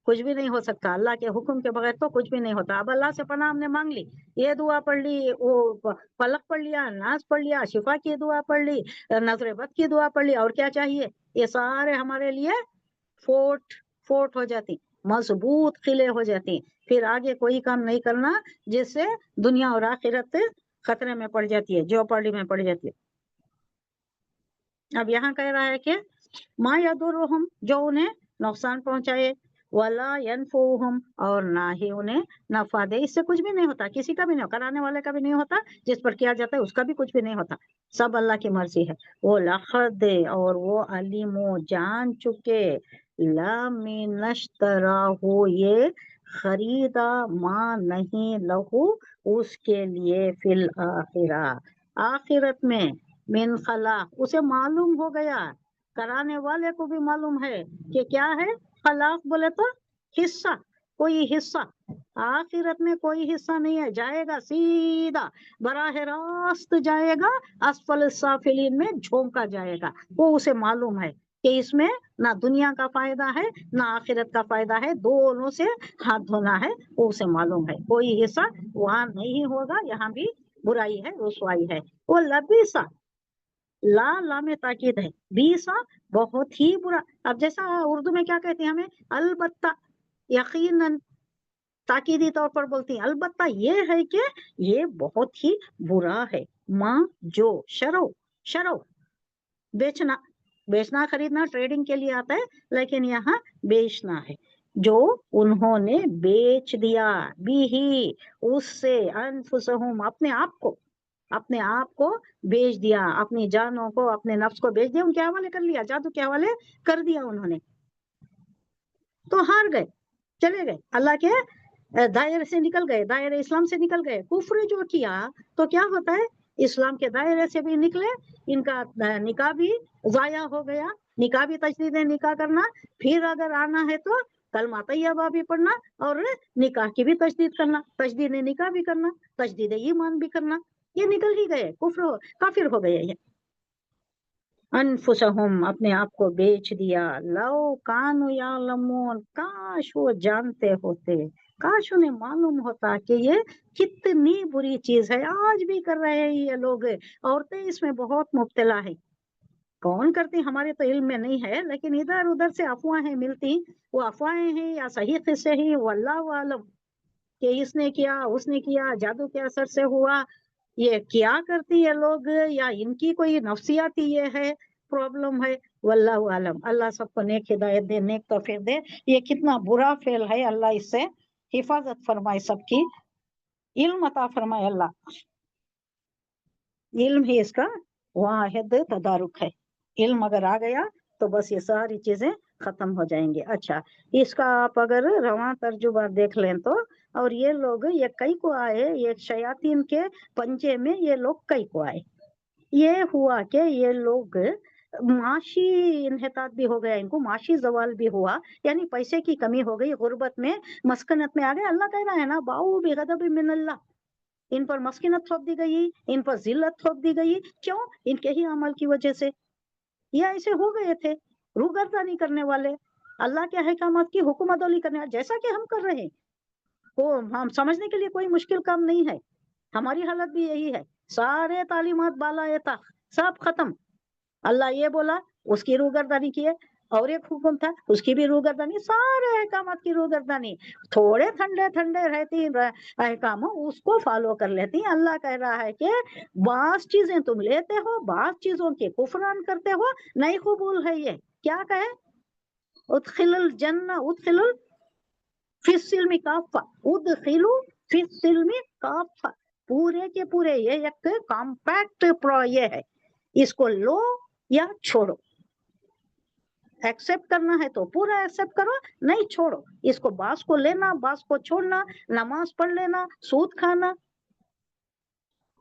कुछ भी नहीं हो सकता। अल्लाह के हुक्म के बगैर तो कुछ भी नहीं होता। अब अल्लाह से पनाह हमने मांग ली, ये दुआ पढ़ ली, वो फलक पढ़ लिया, नास पढ़ लिया, शिफा की दुआ पढ़ ली, नजर बद की दुआ पढ़ ली, और क्या चाहिए? ये सारे हमारे लिए फोर्ट फोर्ट हो जाती, मजबूत किले हो जाती। फिर आगे कोई काम नहीं करना जिससे दुनिया और आखिरत खतरे में पड़ जाती है, जोपार्डी में पड़ जाती है। अब यहाँ कह रहा है कि मा यदुर्रुहुम, जो उन्हें नुकसान पहुंचाए, वला यनफुहुम, और ना ही उन्हें नफा दे। इससे कुछ भी नहीं होता, किसी का भी नहीं, कराने वाले का भी नहीं होता, जिस पर किया जाता है उसका भी कुछ भी नहीं होता, सब अल्लाह की मर्जी है। वो लखद, और वो अलीमो जान चुके, लमिनश्तराहु, ये खरीदा, माँ नहीं लहू, उसके लिए, फिल आखिरा, आखिरत में, मिन खलाक, उसे मालूम हो गया, कराने वाले को भी मालूम है कि क्या है खलाक, बोले तो हिस्सा, कोई हिस्सा। आखिरत में कोई हिस्सा नहीं है, जाएगा सीधा बराह रास्त जाएगा, असफल साफिलीन में झोंका जाएगा। वो उसे मालूम है कि इसमें ना दुनिया का फायदा है ना आखिरत का फायदा है, दोनों से हाथ धोना है, वो उसे मालूम है। कोई हिस्सा वहां नहीं होगा, यहाँ भी बुराई है, रुसवाई है। वो लबीसा, ला में ताकीद है, बीसा बहुत ही बुरा। अब जैसा उर्दू में क्या कहते हैं हमें, अलबत्ता, यकीनन, ताकीदी तौर पर बोलती हैं, अलबत्ता ये है कि ये बहुत ही बुरा है। माँ जो, शरो, शरो बेचना, बेचना खरीदना ट्रेडिंग के लिए आता है, लेकिन यहाँ बेचना है, जो उन्होंने बेच दिया, भी उससे, अनफुसहुम, अपने आप को, अपने आप को बेच दिया, अपनी जानों को, अपने नफ्स को बेच दिया, उनके हवाले कर लिया, जादू के हवाले कर दिया उन्होंने, तो हार गए, चले गए, अल्लाह के दायरे से निकल गए, दायरे इस्लाम से निकल गए। कुफ्र जो किया तो क्या होता है, इस्लाम के दायरे से भी निकले, इनका निकाह भी जाया हो गया, निकाह भी तजदीद निकाह करना, फिर अगर आना है तो कलमा तैयबा भी पढ़ना, और निकाह की भी तजदीद करना, तजदीद निकाह भी करना, तजदीद ईमान भी करना, ये निकल ही गए, कुफ्र काफिर हो गए ये। अनफुसहुम, अपने आप को बेच दिया, लौ कानु यालमून, काश वो जानते होते, काश उन्हें मालूम होता कि ये कितनी बुरी चीज है। आज भी कर रहे हैं ये लोग, औरतें इसमें बहुत मुब्तला है। कौन करती, हमारे तो इल्म में नहीं है, लेकिन इधर उधर से अफवाहें मिलती, वो अफवाहें हैं या सही किस्से हैं, वल्लाहु आलम, कि इसने किया उसने किया, जादू के असर से हुआ, ये क्या करती है लोग, या इनकी कोई नफ्सियाती ये है, प्रॉब्लम है, वल्लाहु आलम। अल्लाह सबको नेक हिदायत दे, नेक तौफीक दे। ये कितना बुरा फेल है, अल्लाह इससे हिफाजत फरमाए सबकी, इल्म अता फरमाए अल्लाह। इल्म ही इसका वाहिद तदारुक है। इल्म अगर आ गया तो बस ये सारी चीजें खत्म हो जाएंगे। अच्छा, इसका आप अगर रवां तर्जुमा देख लें तो, और ये लोग ये कई को आए, ये शयातीन के पंजे में ये लोग कई को आए। ये हुआ कि ये लोग माशी इन्हितात भी हो गया, इनको माशी जवाल भी हुआ, यानी पैसे की कमी हो गई, गुर्बत में मस्कनत में आ गए। अल्लाह कह रहा है ना, बाऊ बेगदब मिनल्लाह, इन पर मस्किनत थोप दी गई, इन पर जिल्लत थोप दी गई। क्यों? इनके ही अमल की वजह से ये ऐसे हो गए थे, रूगर्दानी करने वाले, अल्लाह के अहकामात की हुक्मदौली करने वाले, जैसा कि हम कर रहे हैं। वो हम समझने के लिए कोई मुश्किल काम नहीं है, हमारी हालत भी यही है। सारे तालीमात बाला तक सब खत्म, अल्लाह ये बोला उसकी रूगर्दानी किए, और एक हुक्म था उसकी भी रूगर्दानी, सारे अहकामात की रूगर्दानी। थोड़े ठंडे ठंडे रहती अहकाम उसको फॉलो कर लेती। अल्लाह कह रहा है कि बास चीजें तुम लेते हो, बास चीजों के कुफरान करते हो, नहीं कबूल है ये। क्या कहे? उदखिलुल जन्ना उदखिलुल फिस्सिल्मी काफा, उदखिलु फिस्सिल्मी काफा, पूरे के पूरे ये एक कॉम्पैक्ट ये है, इसको लो या छोड़ो। एक्सेप्ट करना है तो पूरा एक्सेप्ट करो, नहीं छोड़ो। इसको बास को लेना, बास को छोड़ना, नमाज पढ़ लेना, सूद खाना,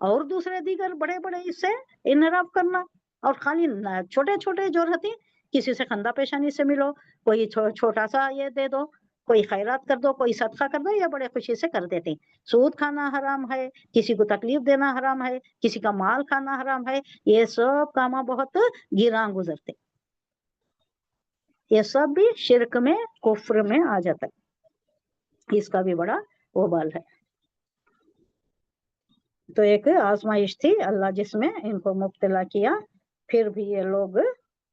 और दूसरे दीगर बड़े बड़े इससे इनराफ करना, और खाली छोटे छोटे जो रहती, किसी से खंदा पेशानी से मिलो, कोई छोटा सा ये दे दो, कोई खैरात कर दो, कोई सदका कर दो, ये बड़े खुशी से कर देते। सूद खाना हराम है, किसी को तकलीफ देना हराम है, किसी का माल खाना हराम है, ये सब कामा बहुत गिरां गुजरते। ये सब भी शिरक में, कुफ्र में आ जाता है, इसका भी बड़ा वबाल है। तो एक आजमाइश थी अल्लाह जिसमें इनको मुब्तला किया, फिर भी ये लोग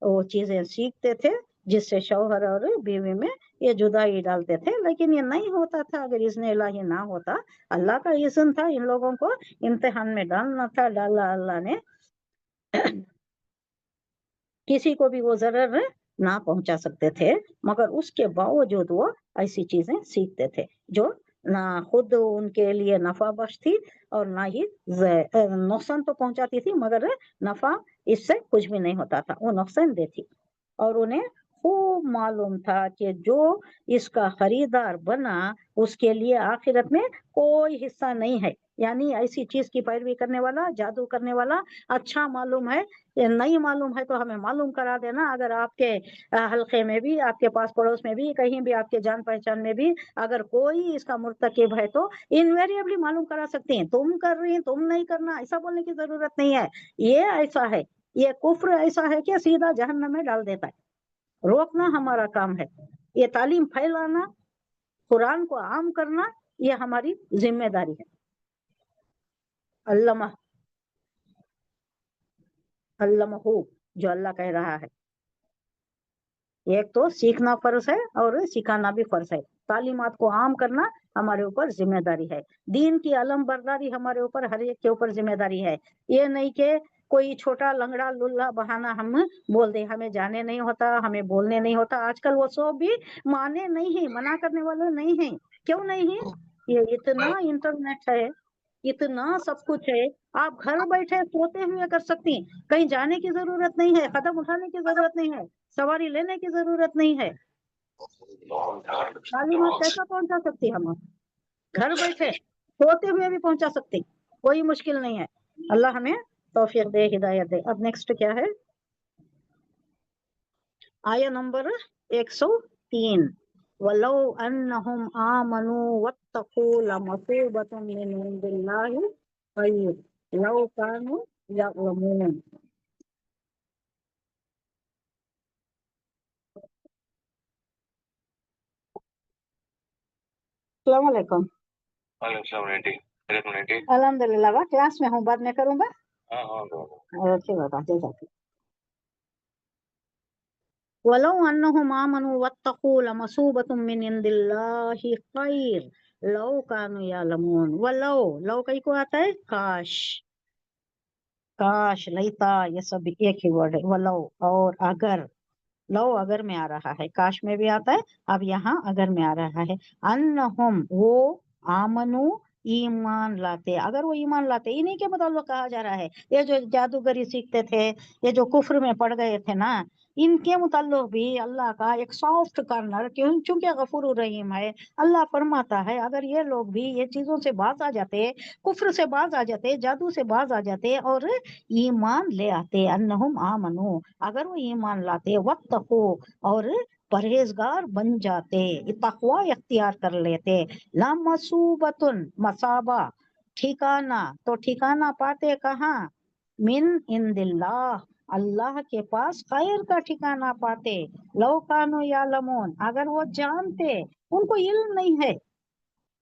वो चीजें सीखते थे जिससे शौहर और बीवी में ये जुदाई डालते थे, लेकिन ये नहीं होता था अगर इज़्न इलाही ना होता। अल्लाह का इज़्न था, इन लोगों को इम्तिहान में डालना था, डाला अल्लाह ने, किसी को भी वो जरर ना पहुंचा सकते थे, मगर उसके बावजूद वो ऐसी चीजें सीखते थे जो ना खुद उनके लिए नफा बख्श थी और ना ही नुकसान तो पहुंचाती थी, मगर नफा इससे कुछ भी नहीं होता था, वो नुकसान देती। और उन्हें खूब मालूम था कि जो इसका खरीदार बना उसके लिए आखिरत में कोई हिस्सा नहीं है, यानी ऐसी चीज की पैरवी करने वाला, जादू करने वाला अच्छा मालूम है, ये नहीं मालूम है तो हमें मालूम करा देना। अगर आपके हल्के में भी, आपके पास पड़ोस में भी, कहीं भी आपके जान पहचान में भी अगर कोई इसका मुर्तकिब है तो इनवेरिएबली मालूम करा सकते हैं। तुम कर रही हैं, तुम नहीं करना, ऐसा बोलने की जरूरत नहीं है। ये ऐसा है, ये कुफ्र ऐसा है कि सीधा जहन्नम में डाल देता है। रोकना हमारा काम है, ये तालीम फैलाना, कुरान को आम करना, ये हमारी जिम्मेदारी है। अल्लामा अल्लामहू, जो अल्लाह कह रहा है, एक तो सीखना फर्ज है और सिखाना भी फर्ज है। तालीमात को आम करना हमारे ऊपर जिम्मेदारी है, दीन की अलम बरदारी हमारे ऊपर, हर एक के ऊपर जिम्मेदारी है। ये नहीं कि कोई छोटा लंगड़ा लुल्ला बहाना हम बोल दे, हमें जाने नहीं होता, हमें बोलने नहीं होता। आजकल वो सब भी माने नहीं है, मना करने वाले नहीं है। क्यों नहीं है? ये इतना इंटरनेट है, इतना सब कुछ है, आप घर बैठे सोते हुए कर सकती, कहीं जाने की जरूरत नहीं है, कदम उठाने की जरूरत नहीं है, सवारी लेने की जरूरत नहीं है। तालीमात कैसा पहुंचा सकती हम? घर बैठे सोते हुए भी पहुंचा सकते, कोई मुश्किल नहीं है। अल्लाह हमें तौफीक दे, हिदायत दे। अब नेक्स्ट क्या है? आया नंबर 103, वलौ अन्नहुम आमनू वत्तकू लमसूबतुम मिन इंदिल्लाहि खैर लौ कानू यअलमून। अस्सलाम वालेकुम। वालेकुम अल्हम्दुलिल्लाह, बा क्लास में हूँ, बाद में करूँगा। हाँ ओके बाबा, जज़ाक। वलौ अन्नहुम आमनु वत्तकू लमसूबतुम मिन इंदिल्लाहि खैर लौ कानु यालमून। वलौ, लौ कई को आता है काश, काश, लैता, ये सब एक ही वर्ड है। वलौ और अगर, लौ अगर में आ रहा है, काश में भी आता है, अब यहाँ अगर में आ रहा है। अन्नहुम वो, आमनु ईमान लाते, अगर वो ईमान लाते, इन्हीं के मुताबिक कहा जा रहा है। ये जो जादूगरी सीखते थे, ये जो कुफ्र में पड़ गए थे ना, इनके मुताल्लिक भी अल्लाह का एक सॉफ्ट कार्नर, क्यों, चूंकि गफूर रहीम है, अल्लाह फरमाता है अगर ये लोग भी ये चीजों से बाज आ जाते, कुफ्र से बाज आ जाते, जादू से बाज आ जाते और ईमान ले आते, अन्नहुम आमनु, अगर वो ईमान लाते, वत्तकू और परहेजगार बन जाते, तकवा इख्तियार कर लेते, लमसूबतुन, मसाबा ठिकाना, तो ठिकाना पाते कहाँ, मिन इंदिल्लाह, अल्लाह के पास खैर का ठिकाना पाते, लौ कानो यालमून, अगर वो जानते, उनको इल्म नहीं है,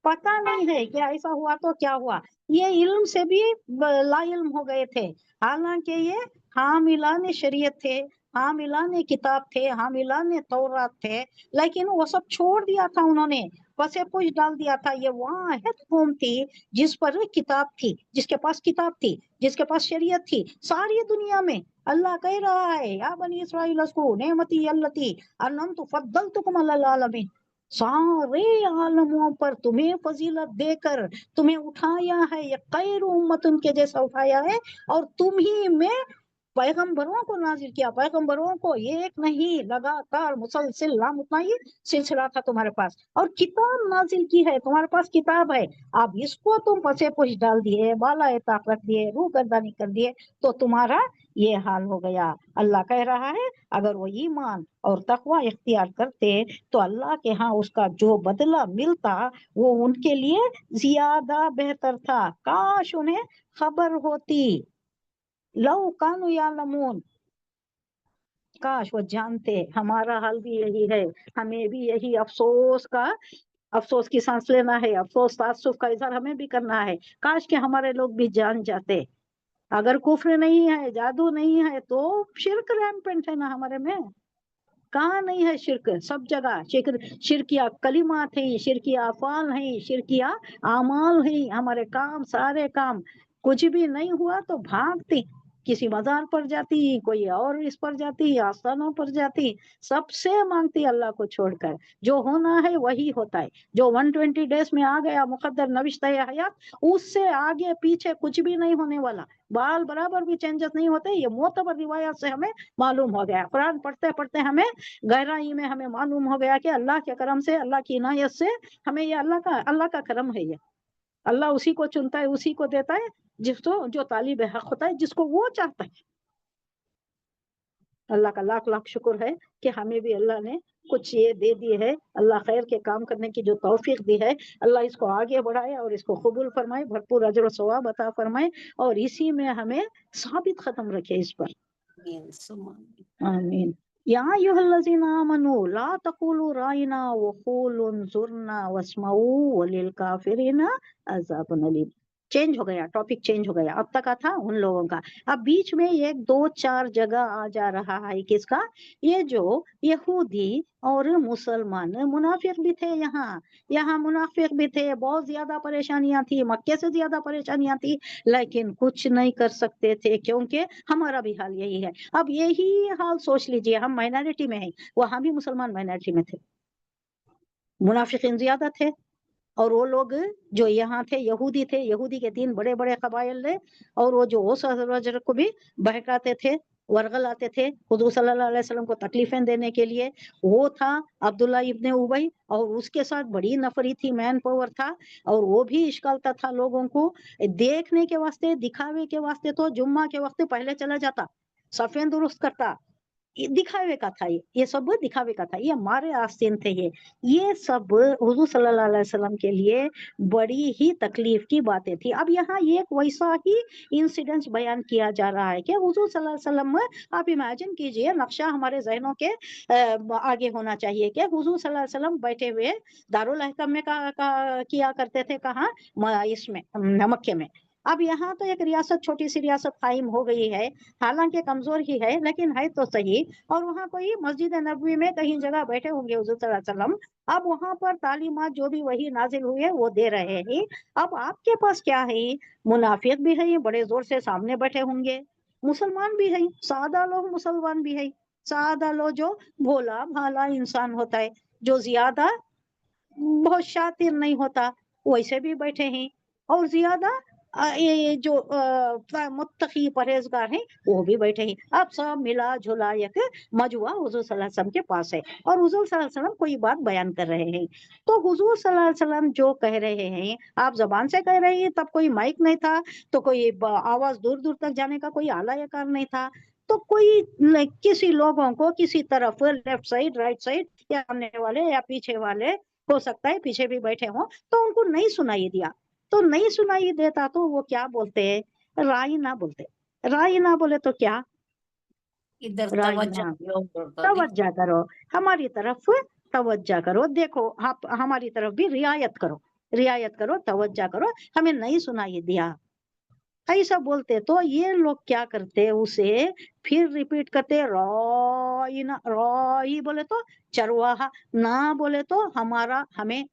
पता नहीं है कि ऐसा हुआ तो क्या हुआ, ये इल्म से भी ला इल्म हो गए थे। हालांकि ये हामिलाने शरीयत थे, हामिलाने किताब थे, हामिलाने तौरात थे, लेकिन वो सब छोड़ दिया था उन्होंने, पसे पुछ डाल दिया था। ये वाहिद कौम थी जिस पर किताब थी, जिसके पास किताब थी, जिसके पास शरीयत थी सारी दुनिया में। अल्लाह कह रहा है, या बनी इस्राइल अस्कुरू नेमती अल्लती अनअमतु फद्दलतुकुम अलल आलमीन, सारे आलमों पर तुम्हें फजीलत देकर तुम्हें उठाया है, ये खैर उम्मतुन के जैसा उठाया है, और तुम ही में पैगंबरों को नाजिल किया, पैगंबरों को एक नहीं लगातार मुसलसिल लामुतनाई सिलसिला था तुम्हारे पास, और किताब नाजिल की है, तुम्हारे पास किताब है। अब इसको तुम पसे पुछ डाल दिए, बाला ताक रख दिए, रूह गर्दानी कर दिए, तो तुम्हारा ये हाल हो गया। अल्लाह कह रहा है अगर वो ईमान और तकवा इख्तियार करते तो अल्लाह के यहाँ उसका जो बदला मिलता वो उनके लिए ज्यादा बेहतर था, काश उन्हें खबर होती, लौ कानु यालमून, काश वो जानते। हमारा हाल भी यही है, हमें भी यही अफसोस का, अफसोस की सांस लेना है, अफसोस तासुफ का इजहार हमें भी करना है। काश के हमारे लोग भी जान जाते, अगर कुफ्र नहीं है, जादू नहीं है, तो शिर्क रैम्पेंट है ना हमारे में, कहाँ नहीं है शिर्क, सब जगह शिरकिया कलिमात है, शिरकिया अफाल है, शिरकिया आमाल है, हमारे काम, सारे काम, कुछ भी नहीं हुआ तो भागती, किसी मजार पर जाती, कोई और इस पर जाती, आस्थानों पर जाती, सबसे मांगती अल्लाह को छोड़कर। जो होना है वही होता है, जो 120 डेज में आ गया मुकद्दर नविश्ता हयात, उससे आगे पीछे कुछ भी नहीं होने वाला, बाल बराबर भी चेंजेस नहीं होते। ये मोतबर रिवायत से हमें मालूम हो गया, कुरान पढ़ते पढ़ते हमें गहराई में हमें मालूम हो गया कि अल्लाह के करम से, अल्लाह की इनायत से हमें ये अल्लाह का करम है। ये अल्लाह उसी को चुनता है, उसी को देता है, जिसको जो तालिब हक होता है, जिसको वो चाहता है। अल्लाह का लाख लाख शुक्र है कि हमें भी अल्लाह ने कुछ ये दे दी है, अल्लाह खैर के काम करने की जो तौफीक दी है, अल्लाह इसको आगे बढ़ाए और इसको कबूल फरमाए, भरपूर अजर सवाब अता फरमाए, और इसी में हमें साबित खत्म रखे इस पर, आमीन। या अय्युहल्लज़ीना आमनू ला तक़ूलू राइना वक़ूलू उन्ज़ुरना वस्मऊ वलिल काफ़िरीना अज़ाबुन अलीम। चेंज हो गया, टॉपिक चेंज हो गया, अब तक था उन लोगों का, अब बीच में एक दो चार जगह आ जा रहा है किसका, ये जो यहूदी और मुसलमान मुनाफिक भी थे, यहाँ मुनाफिक भी थे, बहुत ज्यादा परेशानियां थी, मक्के से ज्यादा परेशानियां थी, लेकिन कुछ नहीं कर सकते थे, क्योंकि हमारा भी हाल यही है। अब यही हाल सोच लीजिए, हम माइनॉरिटी में हैं, वहां भी मुसलमान माइनॉरिटी में थे, मुनाफिकीन ज्यादा थे, और वो लोग जो यहाँ थे यहूदी थे, यहूदी के 3 बड़े बड़े कबाइल थे, और वो जो ओस हज़रत को भी बहकाते थे, वर्गलाते थे हुजूर सल्लल्लाहु अलैहि वसल्लम को तकलीफें देने के लिए, वो था अब्दुल्ला इब्ने उबई, और उसके साथ बड़ी नफरी थी, मैन पावर था, और वो भी इश्कालता था लोगों को देखने के वास्ते, दिखावे के वास्ते, तो जुम्मा के वक्त पहले चला जाता, सफेद दुरुस्त करता, दिखावे का था, ये सब दिखावे का था, ये हमारे आस्तीन थे। ये सब हुजूर सल्लल्लाहु अलैहि वसल्लम के लिए बड़ी ही तकलीफ की बातें थी। अब यहाँ ये एक वैसा ही इंसिडेंस बयान किया जा रहा है कि हुजूर सल्लल्लाहु अलैहि वसल्लम, आप इमेजिन कीजिए, नक्शा हमारे जहनों के आगे होना चाहिए कि हुजूर सल्लल्लाहु अलैहि वसल्लम बैठे हुए दारुल अहकम में किया करते थे, कहाँ, इसमें मक्के में। अब यहाँ तो एक रियासत, छोटी सी रियासत कायम हो गई है, हालांकि कमजोर ही है लेकिन है तो सही, और वहाँ कोई मस्जिद नबवी में कहीं जगह बैठे होंगे हुजूर सल्लल्लाहु अलैहि वसल्लम। अब वहाँ पर तालीमात जो भी वही नाजिल हुई है वो दे रहे हैं। अब आपके पास क्या है, मुनाफिक भी है, बड़े जोर से सामने बैठे होंगे, मुसलमान भी है, सादा लोग मुसलमान भी है, सादा लोग जो भोला भाला इंसान होता है, जो ज्यादा बहुत शातिर नहीं होता, वैसे भी बैठे हैं, और ज्यादा ये जो मुत्तकी परहेजगार हैं वो भी बैठे हैं। अब सब मिला जुला एक मजवा हुजूर सल्लल्लाहु अलैहि वसल्लम के पास है, और हुजूर सल्लल्लाहु अलैहि वसल्लम कोई बात बयान कर रहे हैं। तो हुजूर सल्लल्लाहु अलैहि वसल्लम जो कह रहे हैं, आप जबान से कह रहे हैं, तब कोई माइक नहीं था, तो कोई आवाज दूर दूर तक जाने का कोई आला या कार नहीं था, तो कोई किसी लोगों को किसी तरफ, लेफ्ट साइड, राइट साइड, या सामने वाले या पीछे वाले, हो सकता है पीछे भी बैठे हों, तो उनको नहीं सुनाई दिया। तो नहीं सुनाई देता तो वो क्या बोलते हैं, राई ना बोलते, राई ना बोले तो क्या, इधर राई तवज्जो ना, करो उधर तवज्जा करो, हमारी तरफ तवज्जा करो, देखो आप हमारी तरफ भी रियायत करो, रियायत करो, तवज्जा करो, हमें नहीं सुनाई दिया, ऐसा बोलते। तो ये लोग क्या करते, उसे फिर रिपीट करते, रॉई ना, रॉई बोले तो चरवाहा, ना बोले तो हमारा, हमें,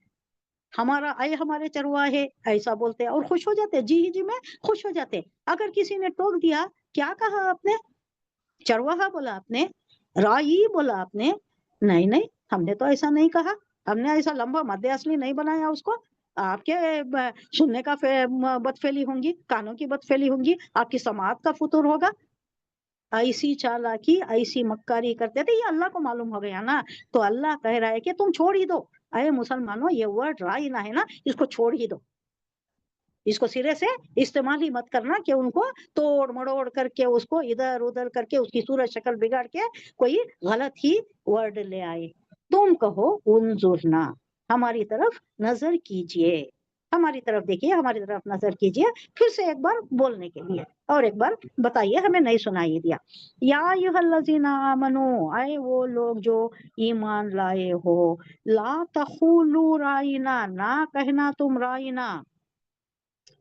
हमारा आए, हमारे चरवाहे, ऐसा बोलते और खुश हो जाते, जी जी में खुश हो जाते। अगर किसी ने टोक दिया, क्या कहा आपने, चरवाहा बोला आपने, राई बोला आपने, नहीं नहीं हमने तो ऐसा नहीं कहा, हमने ऐसा लंबा मध्य असली नहीं बनाया उसको, आपके सुनने का बदफेली होंगी, कानों की बदफेली होंगी, आपकी समात का फुतूर होगा। ऐसी चालाकी, ऐसी मक्कारी करते थे, ये अल्लाह को मालूम हो गया ना। तो अल्लाह कह रहा है कि तुम छोड़ ही दो, अरे मुसलमानों, ये वर्ड राई ना है ना, इसको छोड़ ही दो, इसको सिरे से इस्तेमाल ही मत करना कि उनको तोड़ मड़ोड़ करके, उसको इधर उधर करके, उसकी सूरत शक्ल बिगाड़ के कोई गलत ही वर्ड ले आए। तुम कहो उन्जुरना, हमारी तरफ नजर कीजिए, हमारी तरफ देखिए, हमारी तरफ नजर कीजिए, फिर से एक बार बोलने के लिए, और एक बार बताइए, हमें नहीं सुनाई दिया। या अय्युहल्लज़ीना आमनू, आए वो लोग जो ईमान लाए हो, ला तखूलू राइना, ना कहना तुम राइना,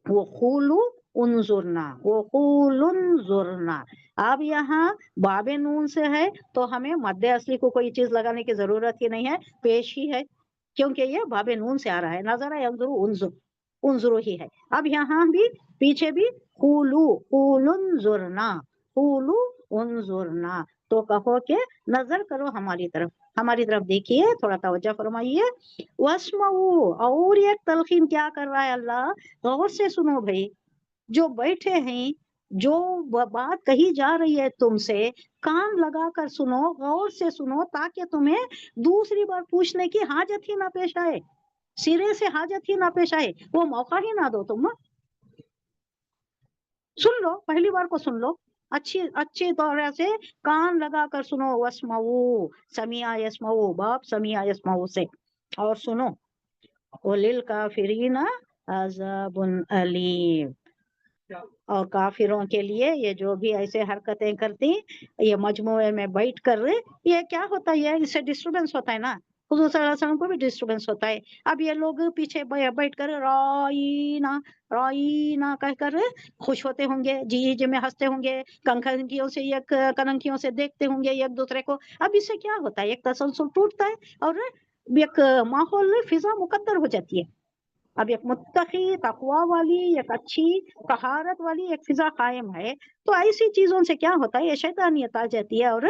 वो खूलू उन्जुरना, वो खूलुन्जुरना। अब यहाँ बाबे नून से है तो हमें मध्य असली को कोई चीज लगाने की जरूरत ही नहीं है, पेश ही है, क्योंकि ये बाबे नून से आ रहा है, नजर यंजुरु उन्जुर, उन्जुरु ही है। अब यहाँ भी पीछे भी खूलू खूलुन्जुरना, खूलू उन्जुरना, तो कहो के नजर करो हमारी तरफ, हमारी तरफ देखिए, थोड़ा तवज्जो फरमाइए। वस्मऊ, और एक तलखीन क्या कर रहा है अल्लाह, गौर से सुनो भाई, जो बैठे हैं, जो बात कही जा रही है तुमसे, कान लगाकर सुनो, गौर से सुनो, ताकि तुम्हें दूसरी बार पूछने की हाजत ही ना पेश आए, सिरे से हाजत ही ना पेश आए, वो मौका ही ना दो तुम। सुन लो, पहली बार को सुन लो, अच्छी अच्छी तरह से कान लगाकर सुनो। वस्मऊ, समिया यस्मऊ, बाप समिया यस्मऊ से, और सुनो। वलिल काफिरीना अज़ाबुन अलीम, और काफिरों के लिए, ये जो भी ऐसे हरकतें करती, ये मजमुए में बैठ कर, ये क्या होता है, इससे डिस्टरबेंस होता है ना, हुजूर सल्लल्लाहु अलैहि वसल्लम को भी डिस्टरबेंस होता है। अब ये लोग पीछे बैठ कर राईना कहकर खुश होते होंगे, जी जी में हंसते होंगे, कनखियों से एक कनखियों से देखते होंगे एक दूसरे को। अब इससे क्या होता है, एक तसलसल टूटता है, और एक माहौल, फिजा मुकद्दर हो जाती है। अब एक मुत्तकी तकवा वाली, एक अच्छी तहारत वाली एक फिजा कायम है, तो ऐसी चीजों से क्या होता है, ये शैतानियत आ जाती है, और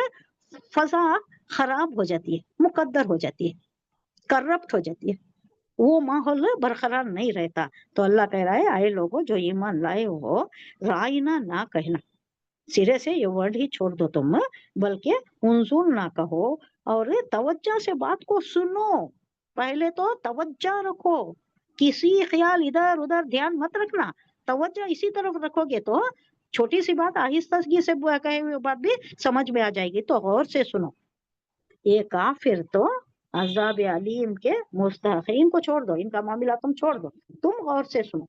फजा खराब हो जाती है, मुकद्दर हो जाती है, करप्ट हो जाती है, वो माहौल बरकरार नहीं रहता। तो अल्लाह कह रहा है, आए लोगों जो ईमान लाए हो, राइना ना कहना, सिरे से ये वर्ड ही छोड़ दो तुम, बल्कि उन्जुर ना कहो, और तवज्जो से बात को सुनो, पहले तो तवज्जो रखो, किसी ख्याल इधर उधर ध्यान मत रखना, तवज्जो इसी तरफ रखोगे तो छोटी सी बात आहिस्ता से कहे हुए बात भी समझ में आ जाएगी। तो गौर से सुनो, ये काफिर तो अज़ाब अलीम के मुस्तहिक़ीन को छोड़ दो, इनका मामला तुम छोड़ दो, तुम गौर से सुनो।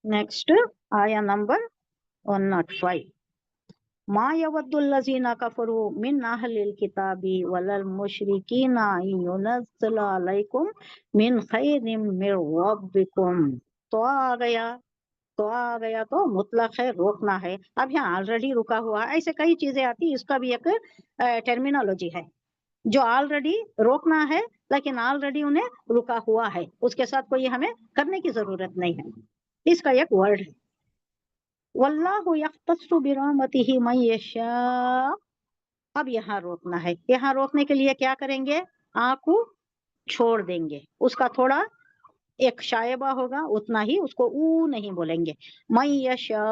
नेक्स्ट आया नंबर 105। मा यवद्दुल्लज़ीना कफ़रू मिन अहलिल किताबी वलल मुशरिकीना युनज़्ज़ला अलैकुम मिन खैरिम मिर रब्बिकुम। तो आ गया तो मुतलक है, रोकना है। अब यहाँ ऑलरेडी रुका हुआ, ऐसे कई चीजें आती, इसका भी एक टर्मिनोलॉजी है। जो ऑलरेडी रोकना है लेकिन ऑलरेडी उन्हें रुका हुआ है, उसके साथ कोई हमें करने की जरूरत नहीं है, इसका एक वर्ड है। वल्लाहु यख्तस्सु बिरहमतिही मन यशा। अब यहाँ रोकना है, यहाँ रोकने के लिए क्या करेंगे, आंखों छोड़ देंगे, उसका थोड़ा एक शायबा होगा, उतना ही, उसको ऊ नहीं बोलेंगे। मन यशा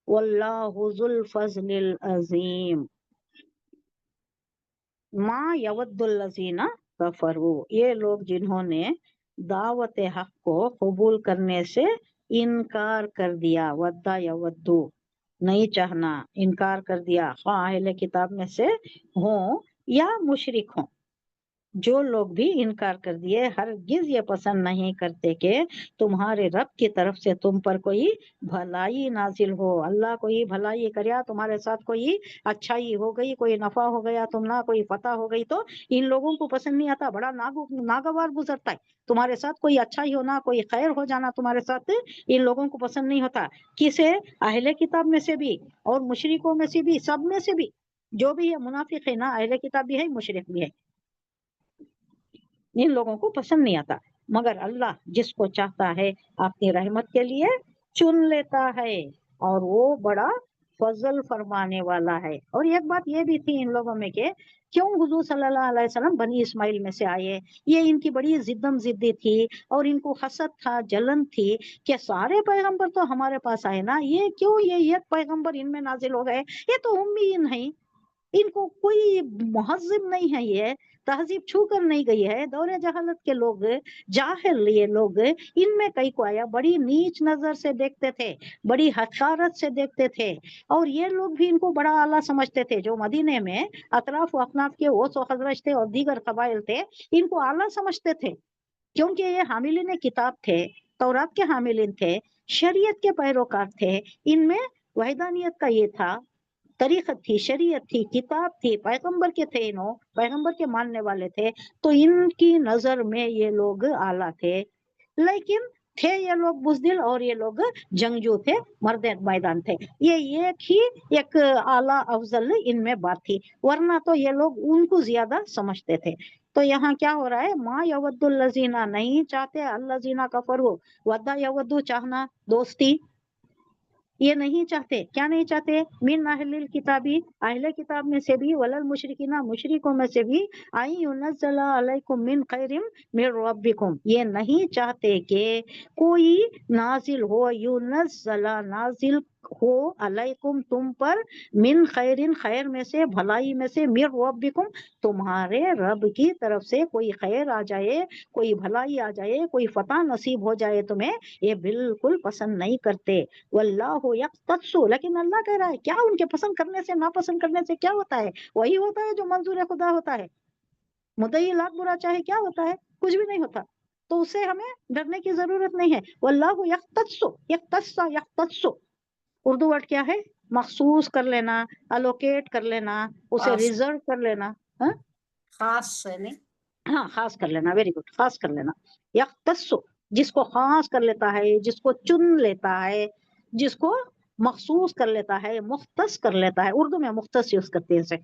वल्लाहु ज़ुल फज़लिल अज़ीम। मा यवद्दुल्लज़ीना कफ़रू, ये लोग जिन्होंने दावत हक को कबूल करने से इनकार कर दिया, वद्दा यवद्दू नहीं चाहना, इनकार कर दिया, हाँ अहले किताब में से हो या मुशरिक हो, जो लोग भी इनकार कर दिए, हरगिज ये पसंद नहीं करते कि तुम्हारे रब की तरफ से तुम पर कोई भलाई नाजिल हो, अल्लाह कोई भलाई करे, तुम्हारे साथ कोई अच्छाई हो गई, कोई नफा हो गया, तुम ना कोई फतह हो गई, तो इन लोगों को पसंद नहीं आता, बड़ा नागवार गुजरता है। तुम्हारे साथ कोई अच्छाई होना, कोई खैर हो जाना तुम्हारे साथ, इन लोगों को पसंद नहीं होता। किसे, अहले किताब में से भी और मुशरिकों में से भी, सब में से भी, जो भी है मुनाफिक है ना, अहले किताब भी है, मुशरिक भी है, इन लोगों को पसंद नहीं आता। मगर अल्लाह जिसको चाहता है अपनी रहमत के लिए चुन लेता है, और वो बड़ा फजल फरमाने वाला है। और एक बात ये भी थी इन लोगों में कि क्यों हुजूर सल्लल्लाहु अलैहि वसल्लम बनी इस्माइल में से आए, ये इनकी बड़ी जिद्दम जिद्दी थी, और इनको हसद था, जलन थी कि सारे पैगंबर तो हमारे पास आए ना, ये क्यों ये एक पैगंबर इनमें नाजिल हो गए, ये तो उम्मीन है, इनको कोई महज़िब नहीं है, ये तहजीब छू कर नहीं गई है, दौरे जहालत के लोग, जाहिल ये लोग, इनमें कई को आया, बड़ी नीच नजर से देखते थे, बड़ी हकारत से देखते थे, और ये लोग भी इनको बड़ा आला समझते थे। जो मदीने में अतराफ व अफनाफ के ओस व खजरज थे और दीगर कबाइल थे, इनको आला समझते थे, क्योंकि ये हामिलीन किताब थे, तौरात के हामिलीन थे, शरीयत के पैरोकार थे, इनमें वहदानियत का ये था, तरीक़त थी, शरीयत थी, किताब थी, पैगंबर के थे, इन्हों पैगंबर के मानने वाले थे, तो इनकी नजर में ये लोग आला थे। लेकिन थे ये लोग बुज़दिल, और ये लोग जंगजू थे, मर्द मैदान थे, ये एक ही एक आला अफजल इनमें बात थी, वरना तो ये लोग उनको ज्यादा समझते थे। तो यहाँ क्या हो रहा है, मा यवद्दुल्लज़ीना नहीं चाहते, अल्लज़ीना कफ़रू, वद्दा यवद्दू चाहना, दोस्ती, ये नहीं चाहते, क्या नहीं चाहते, मिन अहलिल किताबी, अहले किताब में से भी, वलल मुशरिकीना, मुशरिकों में से भी, आई युनज़्ज़ला अलैकुम मिन खैरिम मिर रब्बिकुम, ये नहीं चाहते कि कोई नाजिल हो, युनज़्ज़ला नाजिल हो, अलैकुम तुम पर, मिन खैरिन खैर में से, भलाई में से, मिर रब्बिकुम तुम्हारे रब की तरफ से कोई खैर आ जाए, कोई भलाई आ जाए, कोई फतह नसीब हो जाए तुम्हें, ये बिल्कुल पसंद नहीं करते। वल्लाहु यख्तस्सु, लेकिन अल्लाह कह रहा है, क्या उनके पसंद करने से नापसंद करने से क्या होता है, वही होता है जो मंजूर खुदा होता है। मुद्दई लाख बुरा चाहे क्या होता है, कुछ भी नहीं होता, तो उससे हमें डरने की जरूरत नहीं है। वल्लाहु यख्तस्सु, यख्तस्सा यख्तस्सु, उर्दू वर्ड क्या है, मखसूस कर लेना, अलोकेट कर लेना, उसे खास। रिजर्व कर लेना, हाँ खास है नहीं, हाँ खास कर लेना, वेरी गुड, खास कर लेना। यख्तस्सु, जिसको खास कर लेता है, जिसको चुन लेता है, जिसको मखसूस कर लेता है, मुख्तस कर लेता है, उर्दू में मुख्तस यूज करते हैं इसे।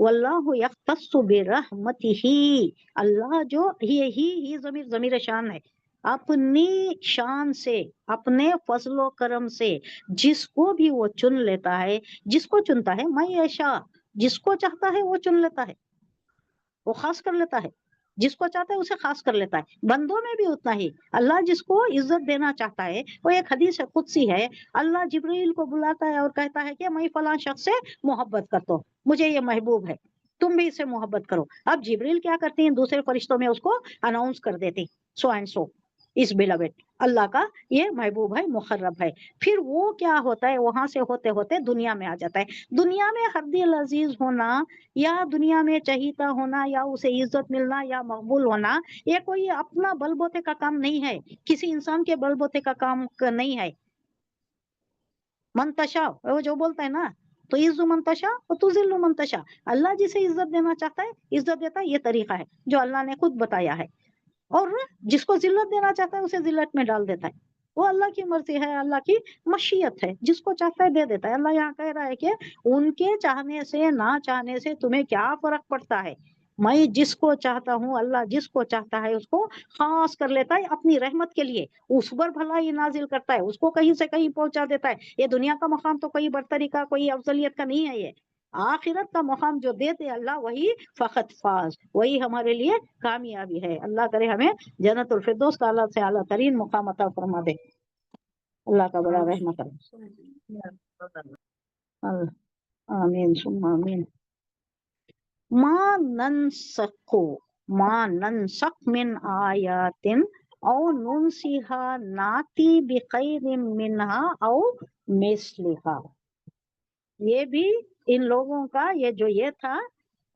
वल्लाहु यख्तस्सु बिरहमतिही, अल्लाह जो ही ज़मीर शान है, अपनी शान से, अपने फजलो करम से जिसको भी वो चुन लेता है, जिसको चुनता है, मैं यशा, जिसको चाहता है वो चुन लेता है, वो खास कर लेता है, जिसको चाहता है उसे खास कर लेता है। बंदों में भी उतना ही, अल्लाह जिसको इज्जत देना चाहता है, वो एक हदीस कुदसी है, अल्लाह जिब्रील को बुलाता है और कहता है कि मैं फलां शख्स से मोहब्बत करता हूँ, मुझे ये महबूब है, तुम भी इससे मोहब्बत करो। अब जिब्रील क्या करते हैं, दूसरे फरिश्तों में उसको अनाउंस कर देते, सो एंड सो, इस बिलवेड, अल्लाह का ये महबूब है, मुखर्रब है। फिर वो क्या होता है, वहां से होते होते दुनिया में आ जाता है। दुनिया में हर दिल अजीज होना या दुनिया में चहीता होना या उसे इज्जत मिलना या मकबूल होना, ये कोई अपना बलबोते का काम नहीं है, किसी इंसान के बलबोते का काम नहीं है। मंतशा, वो जो बोलता है ना, तो इज्जु मंतशा और तुजिल्लु मंतशा, अल्लाह जिसे इज्जत देना चाहता है इज्जत देता है, ये तरीका है जो अल्लाह ने खुद बताया है। और जिसको जिल्लत देना चाहता है उसे जिल्लत में डाल देता है। वो अल्लाह की मर्जी है, अल्लाह की मशीयत है, जिसको चाहता है दे देता है। अल्लाह यहाँ कह रहा है कि उनके चाहने से ना चाहने से तुम्हें क्या फर्क पड़ता है, मैं जिसको चाहता हूँ, अल्लाह जिसको चाहता है उसको खास कर लेता है अपनी रहमत के लिए, उस पर भलाई नाजिल करता है, उसको कहीं से कहीं पहुंचा देता है। ये दुनिया का मकाम तो कोई बर्तरी का, कोई अफजलियत का नहीं है, ये आखिरत का मकाम जो देते अल्लाह वही फकत फाज, वही हमारे लिए कामयाबी है। अल्लाह करे हमें जन्नतुल फिरदौस का आला से आला तरीन मुकाम अता फरमा दे। अल्लाह का बड़ा रहमत करे। आमीन सुम्मा आमीन। मा नंसख मिन आयातिन औ नुनसिहा नाती बिखैरिम मिनहा औ मिस्लिहा। ये भी इन लोगों का ये जो ये था,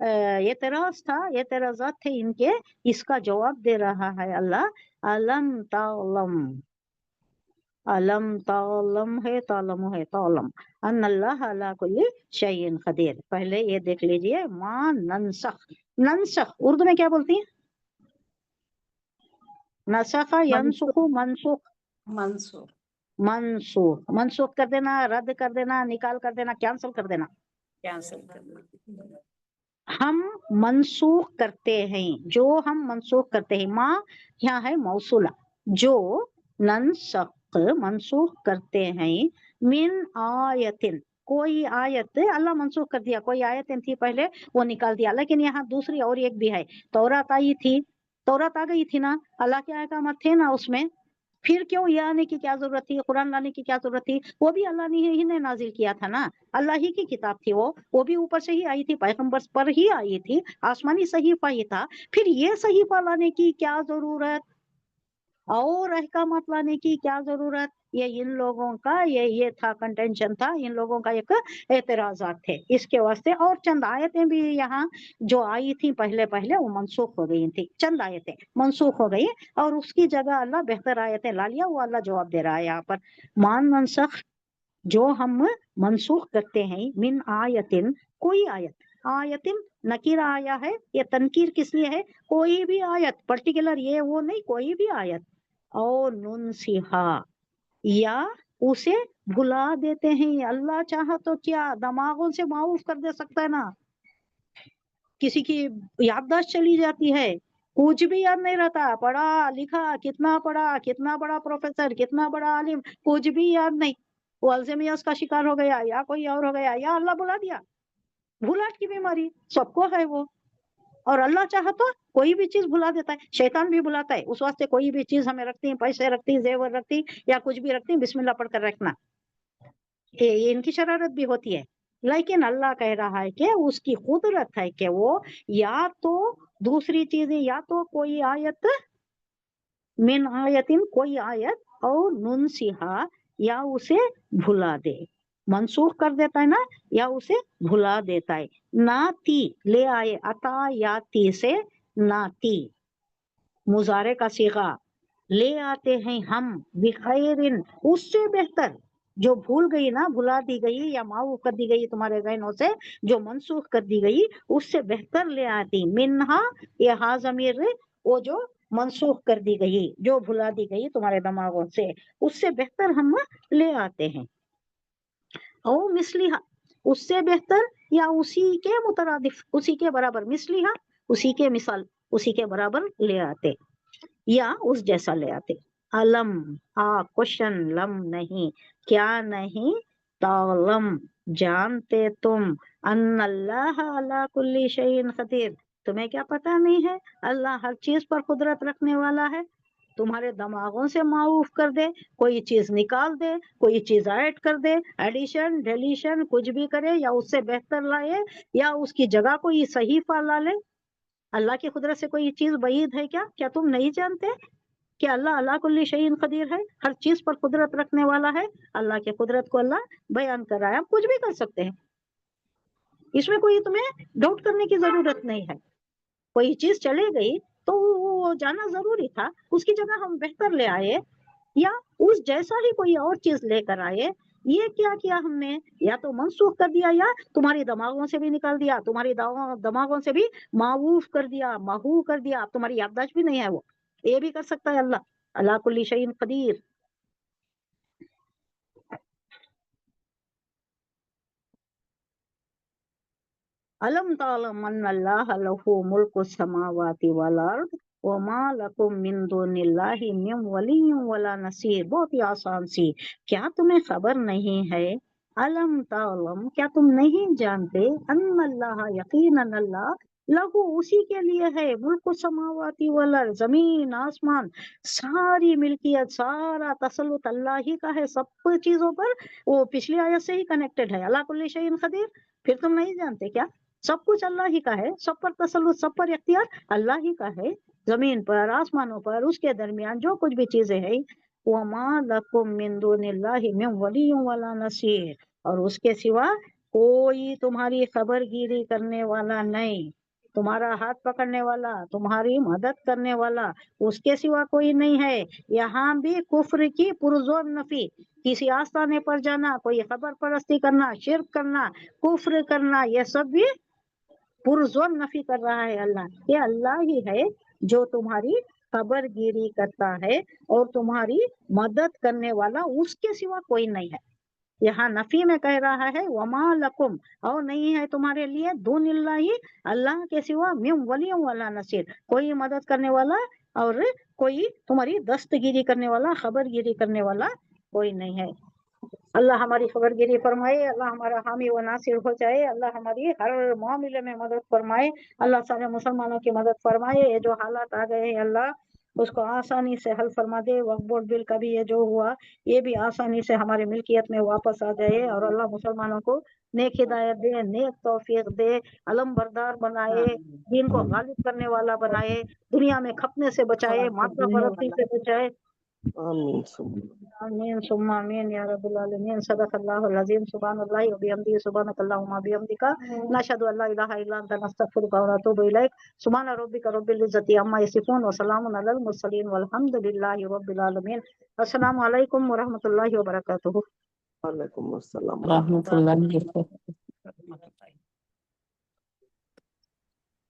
एतराज था, एतराज़ात थे इनके, इसका जवाब दे रहा है अल्लाह। अलम तालम, अलम तालम है, तालम है, तालम अन्नल्लाह अला कुल्ली शैइन कदीर। पहले ये देख लीजिए, मा नंसख, नंसख उर्दू में क्या बोलती है? नसखा यनसुखु, मनसुख, मंसूर मनसूख, मनसूख कर देना, रद्द कर देना, निकाल कर देना, कैंसिल कर देना। कैंसिल करना। हम मनसूख करते हैं, जो हम मनसूख करते हैं, माँ यहाँ है मौसूला, जो नंसख मनसूख करते हैं, मिन आयतिन कोई आयत, अल्लाह मनसूख कर दिया, कोई आयत थी पहले वो निकाल दिया। लेकिन यहाँ दूसरी और एक भी है, तौरात आई थी, तौरात आ गई थी ना, अल्लाह के अहकाम थे ना उसमें, फिर क्यों ये आने की क्या जरूरत थी, कुरान लाने की क्या जरूरत थी? वो भी अल्लाह ने ही ने नाजिल किया था ना, अल्लाह ही की किताब थी, वो भी ऊपर से ही आई थी, पैगंबर पर ही आई थी, आसमानी सहीफा ही था। फिर ये सहीफा लाने की क्या जरूरत और अहकामात लाने की क्या जरूरत? ये इन लोगों का ये था, कंटेंशन था, इन लोगों का एक एतराजात थे, इसके वास्ते। और चंद आयतें भी यहाँ जो आई थी पहले पहले वो मनसूख हो गई थी, चंद आयतें मनसूख हो गई और उसकी जगह अल्लाह बेहतर आयतें ला लिया। वो अल्लाह जवाब दे रहा है यहाँ पर, मान मनसख, जो हम मनसूख करते हैं, मिन आयतिन कोई आयत, आयतिन नकीरा आया है, ये तनकीर किस लिए है? कोई भी आयत, पर्टिकुलर ये वो नहीं, कोई भी आयत, और नुनसिहा या उसे भुला देते हैं। अल्लाह चाहा तो क्या दिमागों से माऊफ कर दे सकता है ना, किसी की याददाश्त चली जाती है, कुछ भी याद नहीं रहता, पढ़ा लिखा कितना पढ़ा, कितना बड़ा प्रोफेसर, कितना बड़ा आलिम, कुछ भी याद नहीं, वो अल्जाइमर का शिकार हो गया या कोई और हो गया, या अल्लाह बुला दिया, भुलाट की बीमारी सबको है वो। और अल्लाह चाहा तो कोई भी चीज भुला देता है, शैतान भी भुलाता है, उस वास्ते कोई भी चीज हमें रखती है, पैसे रखती, जेवर रखती या कुछ भी रखती, बिस्मिल्लाह पढ़कर रखना, ये इनकी शरारत भी होती है। लेकिन अल्लाह कह रहा है कि उसकी कुदरत है कि वो या तो दूसरी चीजें, या तो कोई आयत, मिन आयतिन कोई आयत, और नुनसिहा या उसे भुला दे, मनसूख कर देता है ना, या उसे भुला देता है। नाती ले आए, अता याती से नाती मुजारे का सीगा, ले आते हैं हम, बिखैरिन उससे बेहतर, जो भूल गई ना, भुला दी गई या माऊफ कर दी गई तुम्हारे जहनों से, जो मनसूख कर दी गई उससे बेहतर ले आती, मिन्हा ये हा ज़मीर, वो जो मनसूख कर दी गई, जो भुला दी गई तुम्हारे दिमागों से, उससे बेहतर हम ले आते हैं। और मिसलिहा उससे बेहतर या उसी के मुतरादिफ, उसी के बराबर, मिसलिहा उसी के मिसाल, उसी के बराबर ले आते या उस जैसा ले आते। अलम क्वेश्चन, लम नहीं, क्या नहीं, तालम जानते तुम, अन्नल्लाह अला कुल्ली शैइन कदीर, तुम्हें क्या पता नहीं है अल्लाह हर चीज पर कुदरत रखने वाला है। तुम्हारे दिमागों से माऊफ कर दे, कोई चीज निकाल दे, कोई चीज ऐड कर दे, एडिशन डिलीशन कुछ भी करे, या उससे बेहतर लाए, या उसकी जगह कोई सहीफा ला ले। अल्लाह की कुदरत से कोई चीज बईद है क्या? क्या तुम नहीं जानते کہ اللہ अल्लाह कुल्ली शैइन कदीर है, हर चीज पर कुदरत रखने वाला है। अल्लाह के कुदरत को अल्लाह बयान कर रहा है, आप कुछ भी कर सकते हैं, इसमें कोई तुम्हें डाउट करने की जरूरत नहीं है। कोई चीज चले गई तो वो जाना जरूरी था, उसकी जगह हम बेहतर ले आए या उस जैसा ही कोई और चीज लेकर आए। ये क्या किया हमने, या तो मनसूख कर दिया या तुम्हारी दिमागों से भी निकाल दिया, तुम्हारी दिमागों से भी मावूफ कर दिया, महू कर दिया, अब तुम्हारी याददाश्त भी नहीं है वो। ये भी कर सकता है अल्लाह, अल्लाह कुल्ली शैइन कदीर। अलम तालम अन्नल्लाह लहू मुल्कु समावाति वल अर्द व मा लकुम मिन दुनिल्लाहि मिन वलिय्यिन वला नसीर। बहुत ही आसान सी, क्या तुम्हें खबर नहीं है, अलम तालम क्या तुम नहीं जानते, अन्नल्लाह यकीनन अल्लाह, लहू उसी के लिए है, मुल्कु समावाति वल अर्द जमीन आसमान सारी मिल्कियत सारा तसल्लुत अल्लाह ही का है सब चीजों पर। वो पिछली आयत से ही कनेक्टेड है, अल्लाह कुल्ली शैइन कदीर। फिर तुम नहीं जानते क्या, सब कुछ अल्लाह ही का है, सब पर तसल्लुत सब पर इख्तियार अल्लाह ही का है, जमीन पर आसमानों पर उसके दरमियान जो कुछ भी चीजें हैं। वमा लकुम मिन दुनिल्लाहि मिन वलिय्यिन वला नसीर, और उसके सिवा कोई तुम्हारी खबरगिरी करने वाला नहीं, तुम्हारा हाथ पकड़ने वाला, तुम्हारी मदद करने वाला, उसके सिवा कोई नहीं है। यहाँ भी कुफ्र की पुरजोर नफी, किसी आस्थाने पर जाना, कोई खबर परस्ती करना, शिर्क करना, कुफ्र करना, ये सब भी पुरजोर नफी कर रहा है अल्लाह। ये अल्लाह ही है जो तुम्हारी खबरगिरी करता है और तुम्हारी मदद करने वाला, उसके सिवा कोई नहीं है। यहाँ नफी में कह रहा है वमा लकुम, और नहीं है तुम्हारे लिए, दुनिल्लाहि अल्लाह के सिवा, मिन वलिय्यिन वला नसीर, कोई मदद करने वाला और कोई तुम्हारी दस्तगिरी करने वाला, खबरगिरी करने वाला कोई नहीं है। अल्लाह हमारी खबरगिरी फरमाए, अल्लाह हमारा हामी व नासिर हो जाए, अल्लाह हमारी हर मामले में मदद फरमाए, अल्लाह सारे मुसलमानों की मदद फरमाए। ये जो हालात आ गए हैं अल्लाह उसको आसानी से हल फरमा दे। वक्फ बोर्ड बिल का भी ये जो हुआ ये भी आसानी से हमारे मिल्कियत में वापस आ जाए, और अल्लाह मुसलमानों को नेक हिदायत दे, नेक तौफीक दे, अलम बरदार बनाए, दीन को गालिब करने वाला बनाए, दुनिया में खपने से बचाए, मात्रा परस्ती से बचाए। आमीन। आमीन सुम्मा आमीन या रब्बल आलमीन। सदक़ल्लाहुल अज़ीम। सुब्हानल्लाहि व बिहम्दिही, सुब्हानकल्लाहुम्मा बिहम्दिका, नशहदु अल्ला इलाहा इल्ला अंता, नस्तगफिरुका व नतूबु इलैक। सुब्हान रब्बिका रब्बिल इज़्ज़ति अम्मा यसिफून व सलामुन अलल मुरसलीन वल्हम्दुलिल्लाहि रब्बिल आलमीन। अस्सलामु अलैकुम व रहमतुल्लाहि व बरकातुहू। वालेकुम अस्सलाम। रहमतुल्लाहि व बरकातहू।